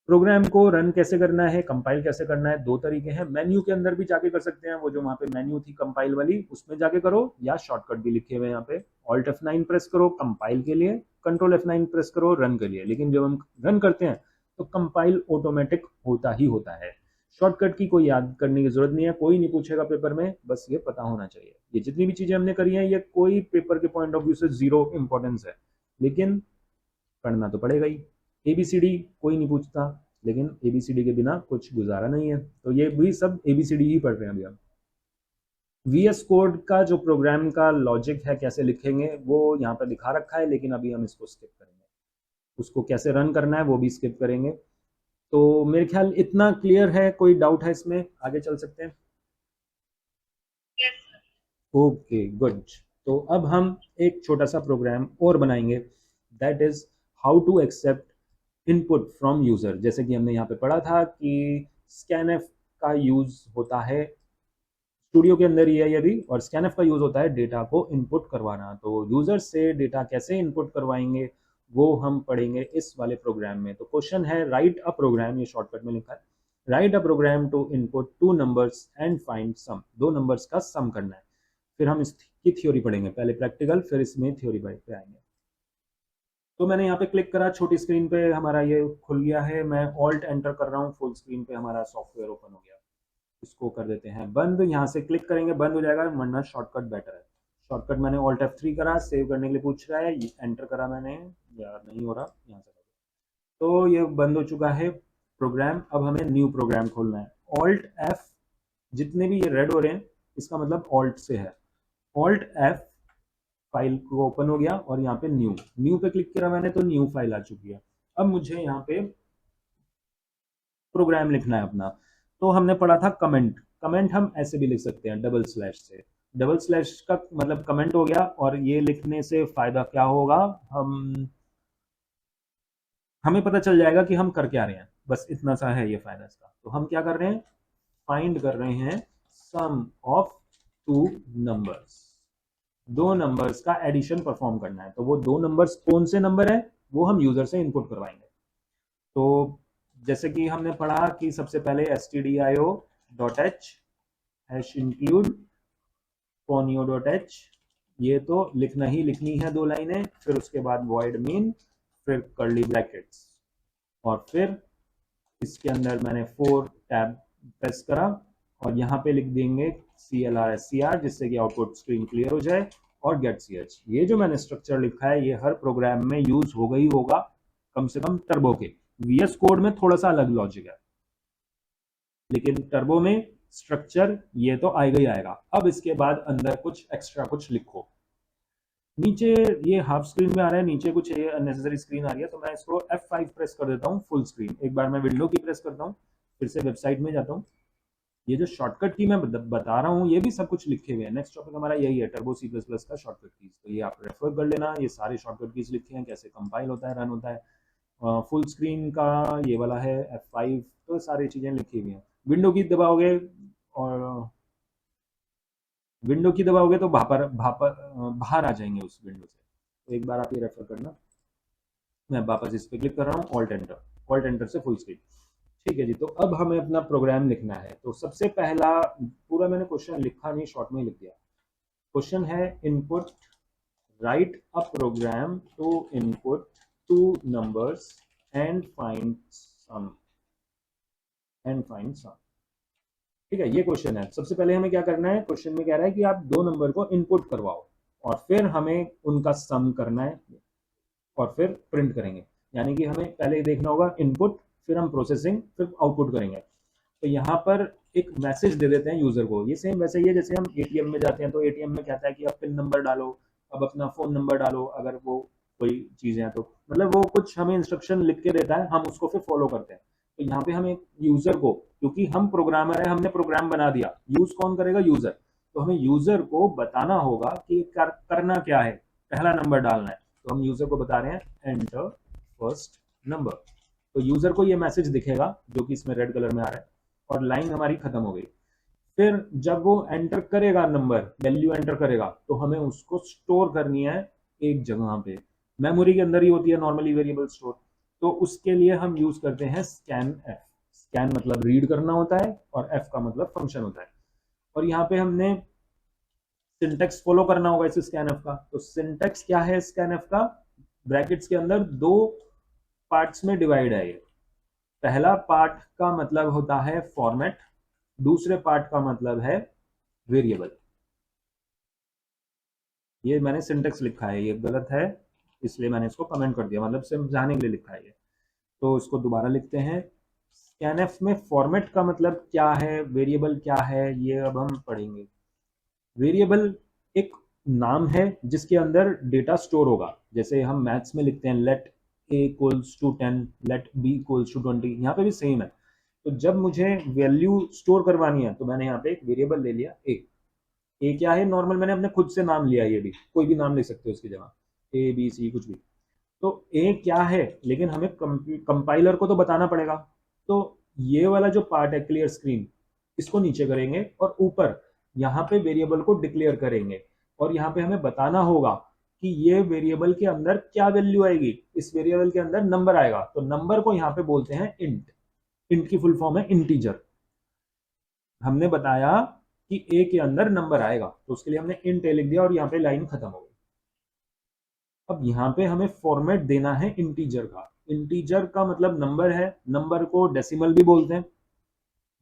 प्रोग्राम को रन कैसे करना है, कंपाइल कैसे करना है? 2 तरीके हैं। मेन्यू के अंदर भी जाके कर सकते हैं, वो जो वहां पे मेन्यू थी कंपाइल वाली उसमें जाके करो, या शॉर्टकट भी लिखे हुए यहाँ पे। ऑल्ट F9 प्रेस करो कंपाइल के लिए, कंट्रोल F9 प्रेस करो रन के लिए। लेकिन जब हम रन करते हैं तो कंपाइल ऑटोमेटिक होता ही होता है। शॉर्टकट की कोई याद करने की जरूरत नहीं है, कोई नहीं पूछेगा पेपर में, बस ये पता होना चाहिए। ये जितनी भी चीजें हमने करी हैं ये कोई पेपर के पॉइंट ऑफ व्यू से जीरो इंपॉर्टेंस है, लेकिन पढ़ना तो पड़ेगा ही। ABCD कोई नहीं पूछता, लेकिन ABCD के बिना कुछ गुजारा नहीं है, तो ये भी सब ABCD ही पढ़ रहे हैं अभी हम। VS कोड का जो प्रोग्राम का लॉजिक है कैसे लिखेंगे वो यहाँ पर दिखा रखा है, लेकिन अभी हम इसको स्किप करेंगे। उसको कैसे रन करना है वो भी स्किप करेंगे। तो मेरे ख्याल इतना क्लियर है, कोई डाउट है इसमें? आगे चल सकते हैं। Yes, sir. Okay good. तो अब हम एक छोटा सा प्रोग्राम और बनाएंगे, that is how to accept input from user. जैसे कि हमने यहाँ पे पढ़ा था कि स्कैनएफ का यूज होता है, स्टूडियो के अंदर ही है ये भी, और स्कैनएफ का यूज होता है डेटा को इनपुट करवाना। तो यूजर से डेटा कैसे इनपुट करवाएंगे वो हम पढ़ेंगे इस वाले प्रोग्राम में। तो क्वेश्चन है राइट अ प्रोग्राम, ये शॉर्टकट में लिखा है, write a program to input two numbers and find sum, दो नंबर्स का सम करना है। फिर हम इसकी थ्योरी पढ़ेंगे, पहले प्रैक्टिकल फिर इसमें थ्योरी पे आएंगे। तो मैंने यहाँ पे क्लिक करा, छोटी स्क्रीन पे हमारा ये खुल गया है, मैं ऑल्ट एंटर कर रहा हूँ, फुल स्क्रीन पे हमारा सॉफ्टवेयर ओपन हो गया। इसको कर देते हैं बंद, यहाँ से क्लिक करेंगे बंद हो जाएगा, वरना शॉर्टकट बेटर है। शॉर्टकट मैंने ऑल्ट F3 करा, सेव करने के लिए पूछ रहा है, एंटर करा मैंने, या नहीं हो रहा, यहाँ से तो ये बंद हो चुका है प्रोग्राम। अब हमें न्यू प्रोग्राम खोलना है, ऑल्ट F, जितने भी ये रेड हो रहे हैं इसका मतलब ऑल्ट से है, ऑल्ट F, फाइल को ओपन हो गया, और यहाँ पे न्यू, न्यू पे क्लिक किया मैंने तो न्यू फाइल आ चुकी है। अब मुझे यहाँ पे प्रोग्राम लिखना है अपना। तो हमने पढ़ा था कमेंट, कमेंट हम ऐसे भी लिख सकते हैं डबल स्लैश से, डबल स्लैश का मतलब कमेंट हो गया। और ये लिखने से फायदा क्या होगा, हमें पता चल जाएगा कि हम कर क्या रहे हैं, बस इतना सा है ये फायदा इसका। तो हम क्या कर रहे हैं, फाइंड कर रहे हैं सम ऑफ टू नंबर्स, दो नंबर्स का एडिशन परफॉर्म करना है। तो वो दो नंबर्स कौन से नंबर है वो हम यूजर से इनपुट करवाएंगे। तो जैसे कि हमने पढ़ा कि सबसे पहले stdio.h हैश इंक्लूड conio.h, ये तो लिखना ही लिखनी है दो लाइनें, फिर उसके बाद void main, फिर कर्ली ब्रैकेट्स, और फिर इसके अंदर मैंने 4 टैब प्रेस करा, और यहाँ पे लिख देंगे CLR जिससे कि आउटपुट स्क्रीन क्लियर हो जाए, और गेट ch। ये जो मैंने स्ट्रक्चर लिखा है ये हर प्रोग्राम में यूज होगा ही होगा, कम से कम टर्बो के। VS कोड में थोड़ा सा अलग लॉजिक है, लेकिन टर्बो में स्ट्रक्चर ये तो आएगा ही आएगा। अब इसके बाद अंदर कुछ एक्स्ट्रा कुछ लिखो। नीचे ये हाफ स्क्रीन में आ रहा है, नीचे कुछ ये अननेसेसरी स्क्रीन आ रही है, तो मैं इसको F5 प्रेस कर देता हूँ फुल स्क्रीन। एक बार मैं विंडो की प्रेस करता हूँ, फिर से वेबसाइट में जाता हूँ। ये जो शॉर्टकट की मैं बता रहा हूँ ये भी सब कुछ लिखे हुए हैं। नेक्स्ट टॉपिक हमारा यही है, टर्बो C++ का शॉर्टकट कीज। तो ये आप रेफर कर लेना, ये सारे शॉर्टकट कीज लिखे हैं, कैसे कंपाइल होता है, रन होता है। फुल स्क्रीन का ये वाला है F5, तो सारी चीज़ें लिखी हुई हैं। विंडो की दबाओगे, और विंडो की दबाओगे तो बाहर आ जाएंगे उस विंडो से। तो एक बार आप ये रेफर करना। मैं वापस इस पर क्लिक कर रहा हूँ, ऑल्ट एंटर से फुल स्क्रीन। ठीक है जी, तो अब हमें अपना प्रोग्राम लिखना है। तो सबसे पहला, पूरा मैंने क्वेश्चन लिखा नहीं, शॉर्ट में लिख दिया। क्वेश्चन है input, write a program to input two numbers and find sum, and find sum. ठीक है, ये क्वेश्चन है। सबसे पहले हमें क्या करना है, क्वेश्चन में कह रहा है कि आप दो नंबर को इनपुट करवाओ, और फिर हमें उनका सम करना है, और फिर प्रिंट करेंगे। यानी कि हमें पहले देखना होगा इनपुट, फिर हम प्रोसेसिंग, फिर आउटपुट करेंगे। तो यहाँ पर एक मैसेज दे देते हैं यूजर को। ये सेम वैसे ही है जैसे हम एटीएम में जाते हैं, तो एटीएम में कहता है कि अब पिन नंबर डालो, अब अपना फोन नंबर डालो, अगर वो कोई चीजें हैं तो मतलब वो कुछ हमें इंस्ट्रक्शन लिख के देता है, हम उसको फिर फॉलो करते हैं। तो यहाँ पे हमें यूजर को, क्योंकि हम प्रोग्रामर है, हमने प्रोग्राम बना दिया, यूज कौन करेगा, यूजर। तो हमें यूजर को बताना होगा कि करना क्या है, पहला नंबर डालना है। तो हम यूजर को बता रहे हैं एंटर फर्स्ट नंबर। तो यूजर को ये मैसेज दिखेगा जो कि इसमें रेड कलर में आ रहा है, और लाइन हमारी खत्म हो गई। फिर जब वो एंटर करेगा नंबर, वैल्यू एंटर करेगा, तो हमें उसको स्टोर करनी है एक जगह पे, मेमोरी के अंदर ही होती है नॉर्मली वेरिएबल स्टोर। तो उसके लिए हम यूज करते हैं स्कैन एफ। स्कैन मतलब रीड करना होता है, और एफ का मतलब फंक्शन होता है। और यहाँ पे हमने सिंटेक्स फॉलो करना होगा इस स्कैन एफ का। तो सिंटेक्स क्या है स्कैन एफ का, ब्रैकेट्स के अंदर दो पार्ट्स में डिवाइड है ये। पहला पार्ट का मतलब होता है फॉर्मेट, दूसरे पार्ट का मतलब है वेरिएबल। ये मैंने सिंटेक्स लिखा है, ये गलत है, इसलिए मैंने इसको कमेंट कर दिया, मतलब समझाने के लिए लिखा है ये। तो इसको दोबारा लिखते हैं। स्कैनएफ में फॉर्मेट का मतलब क्या है, वेरिएबल क्या है, ये अब हम पढ़ेंगे। वेरिएबल एक नाम है जिसके अंदर डेटा स्टोर होगा, जैसे हम मैथ्स में लिखते हैं let A equals to 10, let B equals to 20, यहाँ पे भी सेम है। तो जब मुझे वैल्यू स्टोर करवानी है तो मैंने यहाँ पे एक वेरिएबल ले लिया ए, ए क्या है, नॉर्मल मैंने अपने खुद से नाम लिया, ये भी कोई भी नाम लिख सकते हो उसकी जगह, ए बी सी कुछ भी। तो ए क्या है, लेकिन हमें कंपाइलर को तो बताना पड़ेगा। तो ये वाला जो पार्ट है क्लियर स्क्रीन, इसको नीचे करेंगे और ऊपर यहाँ पे वेरिएबल को डिक्लेयर करेंगे, और यहाँ पे हमें बताना होगा कि ये वेरिएबल के अंदर क्या वैल्यू आएगी। इस वेरिएबल के अंदर नंबर आएगा, तो नंबर को यहाँ पे बोलते हैं इंट। इंट की फुल फॉर्म है इंटीजर। हमने बताया कि ए के अंदर नंबर आएगा, तो उसके लिए हमने इंट ए लिख दिया और यहाँ पे लाइन खत्म हो गई। अब यहाँ पे हमें फॉर्मेट देना है इंटीजर का। इंटीजर का मतलब नंबर है, नंबर को डेसिमल भी बोलते हैं।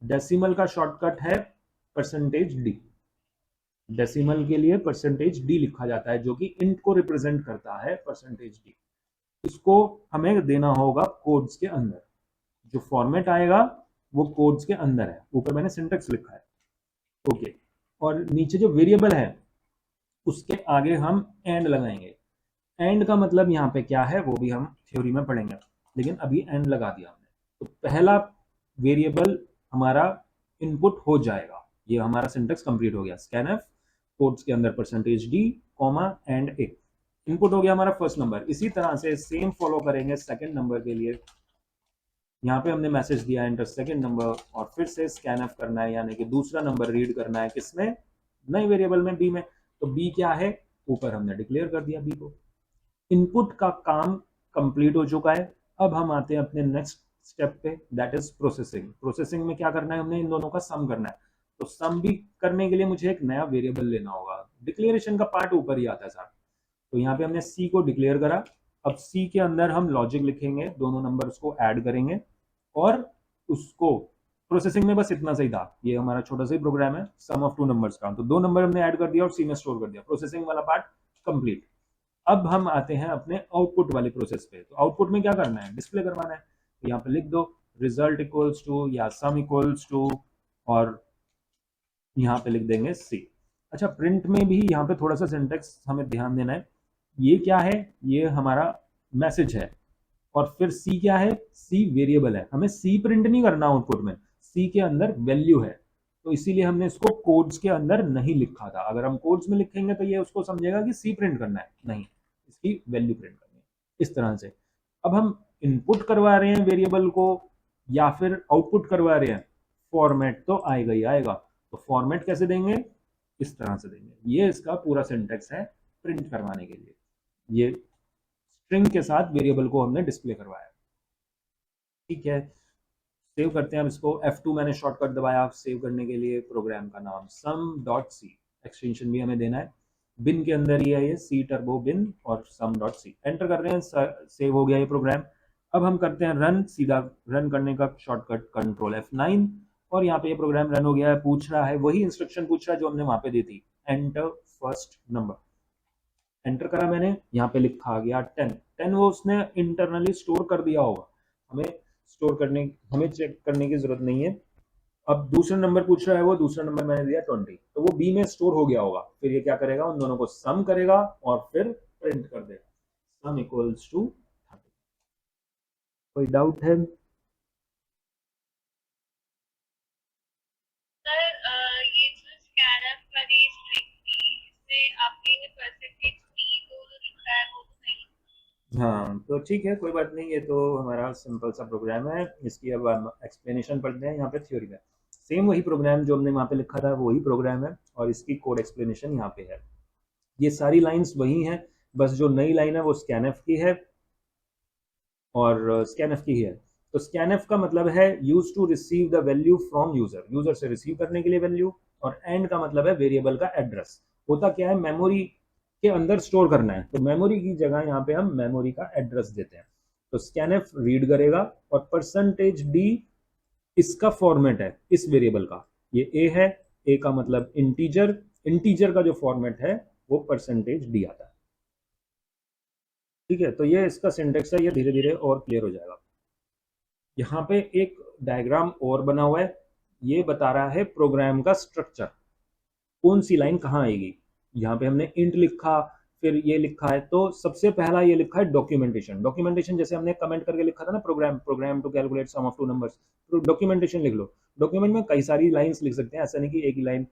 डेसिमल का शॉर्टकट है परसेंटेज डी। डेसिमल के लिए परसेंटेज डी लिखा जाता है, जो कि इंट को रिप्रेजेंट करता है, परसेंटेज डी। इसको हमें देना होगा कोड्स के अंदर। जो फॉर्मेट आएगा वो कोड्स के अंदर है, ऊपर मैंने सिंटेक्स लिखा है। ओके, और नीचे जो वेरिएबल है उसके आगे हम एंड लगाएंगे। एंड का मतलब यहाँ पे क्या है वो भी हम थ्योरी में पढ़ेंगे, लेकिन अभी एंड लगा दिया हमने। तो पहला वेरिएबल हमारा इनपुट हो जाएगा। ये हमारा सिंटेक्स कंप्लीट हो गया। स्कैनफ कोड्स के अंदर percentage D comma and A, input हो गया हमारा फर्स्ट नंबर। इसी तरह से सेम फॉलो करेंगे सेकंड नंबर के लिए। यहाँ पे हमने मैसेज दिया एंटर सेकंड नंबर, और फिर से स्कैनफ करना है, यानी कि दूसरा नंबर रीड करना है, किसमें, नए वेरिएबल में, बी में। तो बी क्या है, ऊपर हमने डिक्लेयर कर दिया बी को। इनपुट का काम कंप्लीट हो चुका है। अब हम आते हैं अपने नेक्स्ट स्टेप पे, दैट इज प्रोसेसिंग। प्रोसेसिंग में क्या करना है, हमने इन दोनों का सम करना है। तो सम भी करने के लिए मुझे एक नया वेरिएबल लेना होगा। डिक्लेरेशन का पार्ट ऊपर ही आता है साथ। तो यहाँ पे हमने सी को डिक्लेयर करा। अब सी के अंदर हम लॉजिक लिखेंगे, दोनों नंबर्स को ऐड करेंगे और उसको, प्रोसेसिंग में बस इतना सही था, ये हमारा छोटा सा ही प्रोग्राम है, सम ऑफ टू नंबर्स का। तो दो नंबर हमने ऐड कर दिया और सी में स्टोर कर दिया, प्रोसेसिंग वाला पार्ट कंप्लीट। अब हम आते हैं अपने आउटपुट वाली प्रोसेस पे। तो आउटपुट में क्या करना है, डिस्प्ले करवाना है। तो यहाँ पे लिख दो रिजल्ट इक्वल्स टू या सम इक्वल्स टू, और यहाँ पे लिख देंगे सी। अच्छा, प्रिंट में भी यहाँ पे थोड़ा सा सिंटेक्स हमें ध्यान देना है। ये क्या है, ये हमारा मैसेज है, और फिर सी क्या है, सी वेरिएबल है। हमें सी प्रिंट नहीं करना आउटपुट में, सी के अंदर वैल्यू है। तो इसीलिए हमने इसको कोड्स के अंदर नहीं लिखा था। अगर हम कोड्स में लिखेंगे तो ये उसको समझेगा कि सी प्रिंट करना है, नहीं, इसकी वैल्यू प्रिंट करनी है, इस तरह से। अब हम इनपुट करवा रहे हैं वेरिएबल को या फिर आउटपुट करवा रहे हैं, फॉर्मेट तो आएगा ही आएगा। तो फॉर्मेट कैसे देंगे, इस तरह से देंगे। ये इसका पूरा सिंटेक्स है प्रिंट करवाने के लिए। ये स्ट्रिंग के साथ वेरिएबल को हमने डिस्प्ले करवाया, ठीक है। सेव करते हैं अब इसको। F2 मैंने शॉर्टकट दबाया सेव करने के लिए। प्रोग्राम का नाम sum.c, एक्सटेंशन भी हमें देना है। बिन के अंदर ही है ये, सी टर्बो बिन और sum.c। एंटर कर रहे हैं, सेव हो गया ये प्रोग्राम। अब हम करते हैं रन। सीधा रन करने का शॉर्टकट कंट्रोल F9, और यहाँ पे ये प्रोग्राम रन हो गया है। पूछ रहा है, वही इंस्ट्रक्शन पूछ रहा है जो हमने वहां पे दी थी, एंटर फर्स्ट नंबर। एंटर करा मैंने, यहाँ पे लिखा आ गया 10। 10 वो उसने इंटरनली स्टोर कर दिया होगा, हमें स्टोर करने, हमें चेक करने की जरूरत नहीं है। अब दूसरा नंबर पूछ रहा है, वो दूसरा नंबर मैंने दिया 20, तो वो बी में स्टोर हो गया होगा। फिर ये क्या करेगा, उन दोनों को सम करेगा और फिर प्रिंट कर देगा, सम इक्वल्स टू 30। कोई डाउट है? सर ये जो स्कैनर वाली स्ट्रिंग थी, इससे आपने परसेंटेज डी दोनों लिखा है, वो तो नहीं। हाँ, तो ठीक है, कोई बात नहीं। ये तो हमारा सिंपल सा प्रोग्राम है। इसकी अब हम एक्सप्लेनेशन पढ़ते हैं यहाँ पे थ्योरी में। सेम वही प्रोग्राम जो हमने वहाँ पे लिखा था, वही प्रोग्राम है, और इसकी कोड एक्सप्लेनेशन यहाँ पे है। ये सारी लाइंस वही हैं, बस जो नई लाइन है वो स्कैनफ की है और स्कैनफ की है। तो स्कैनफ का मतलब है use to receive the value from user, user से रिसीव करने के लिए वैल्यू। और एंड का मतलब है वेरिएबल का एड्रेस। होता क्या है, मेमोरी के अंदर स्टोर करना है, तो मेमोरी की जगह यहाँ पे हम मेमोरी का एड्रेस देते हैं। तो स्कैनफ रीड करेगा, और परसेंटेज डी इसका फॉर्मेट है इस वेरिएबल का। ये ए है, ए का मतलब इंटीजर, इंटीजर का जो फॉर्मेट है वो परसेंटेज डी आता है, ठीक है। तो ये इसका सिंटेक्स है, ये धीरे धीरे और क्लियर हो जाएगा। यहाँ पे एक डायग्राम और बना हुआ है, ये बता रहा है प्रोग्राम का स्ट्रक्चर, कौन सी लाइन कहाँ आएगी। यहाँ पे हमने इंट लिखा, फिर ये लिखा है। तो सबसे पहला ये लिखा है डॉक्यूमेंटेशन। डॉक्यूमेंटेशन जैसे हमने कमेंट करके लिखा था ना, program to calculate sum of two numbers, तो डॉक्यूमेंटेशन लिख लो। डॉक्यूमेंट में कई सारी लाइंस लिख सकते हैं, ऐसा नहीं कि एक ही लाइन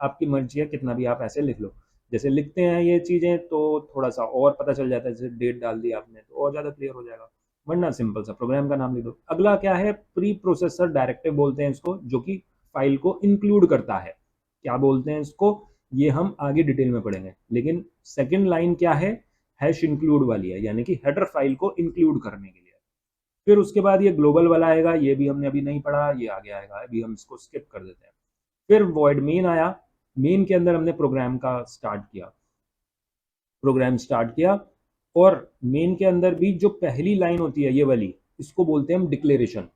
आपकी मर्जी है, कितना भी आप ऐसे लिख लो। जैसे लिखते हैं ये चीज़ें तो थोड़ा सा और पता चल जाता है, जैसे डेट डाल दी आपने तो और ज़्यादा क्लियर हो जाएगा, वरना सिंपल सा प्रोग्राम का नाम लिख दो। अगला क्या है, प्री प्रोसेसर डायरेक्टिव बोलते हैं इसको, जो कि फाइल को इंक्लूड करता है। क्या बोलते हैं इसको, ये हम आगे डिटेल में पढ़ेंगे, लेकिन सेकंड लाइन क्या है, हैश इंक्लूड वाली है, यानी कि हेडर फाइल को इंक्लूड करने के लिए। फिर उसके बाद ये ग्लोबल वाला आएगा, ये भी हमने अभी नहीं पढ़ा, ये आगे आएगा, अभी हम इसको स्किप कर देते हैं। फिर वॉइड मेन आया, मेन के अंदर हमने प्रोग्राम स्टार्ट किया। और मेन के अंदर भी जो पहली लाइन होती है ये वाली, इसको बोलते हैं हम डिक्लेरेशन।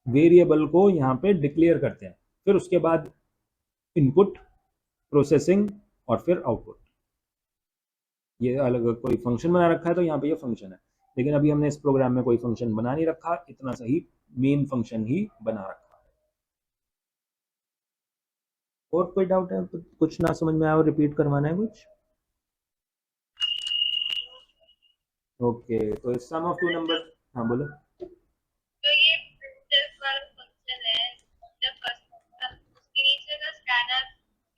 वेरिएबल को यहाँ पे डिक्लेयर करते हैं। फिर उसके बाद इनपुट, प्रोसेसिंग और फिर आउटपुट। ये अलग कोई फंक्शन बना रखा है तो यहाँ पे ये फंक्शन है, लेकिन अभी हमने इस प्रोग्राम में कोई फंक्शन बना नहीं रखा, इतना सही मेन फंक्शन ही बना रखा है। और कोई डाउट है, कुछ ना समझ में आया और रिपीट करवाना है कुछ? ओके, तो सम ऑफ टू नंबर, हाँ बोलो। तो ये प्रिंटफ वाला फंक्शन है, जब फर्स्ट उसके नीचे का स्कैनर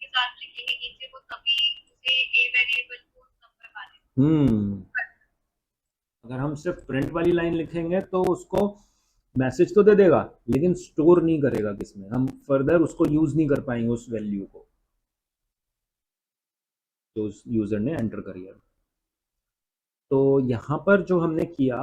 के साथ लिखेंगे नीचे वो, तभी उसे ए वेरिएबल को नंबर माने। अगर हम सिर्फ प्रिंट वाली लाइन लिखेंगे तो उसको मैसेज तो दे देगा, लेकिन स्टोर नहीं करेगा किसमें, हम फर्दर उसको यूज नहीं कर पाएंगे उस वैल्यू को जो उस यूजर ने एंटर करी है। तो यहाँ पर जो हमने किया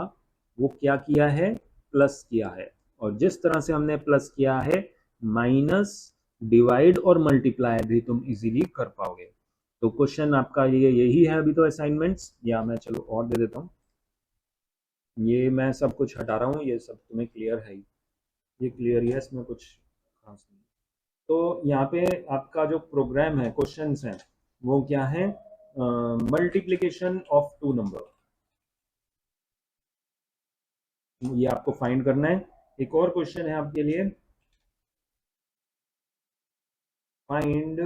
वो क्या किया है, प्लस किया है। और जिस तरह से हमने प्लस किया है, माइनस, डिवाइड और मल्टीप्लाई भी तुम इजीली कर पाओगे। तो क्वेश्चन आपका ये यही है अभी तो असाइनमेंट्स, या मैं चलो और दे देता हूँ। ये मैं सब कुछ हटा रहा हूँ, ये सब तुम्हें क्लियर है ही, ये क्लियर ही है, इसमें कुछ खास नहीं। तो यहाँ पे आपका जो प्रोग्राम है, क्वेश्चंस हैं, वो क्या है, मल्टीप्लिकेशन ऑफ टू नंबर, ये आपको फाइंड करना है। एक और क्वेश्चन है आपके लिए, find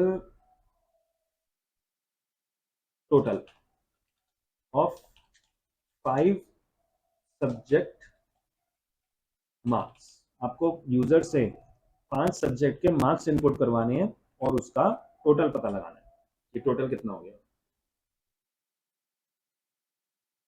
total of 5 subject marks. आपको यूजर से 5 सब्जेक्ट के मार्क्स इनपुट करवाने हैं और उसका टोटल पता लगाना है, ये टोटल कितना हो गया।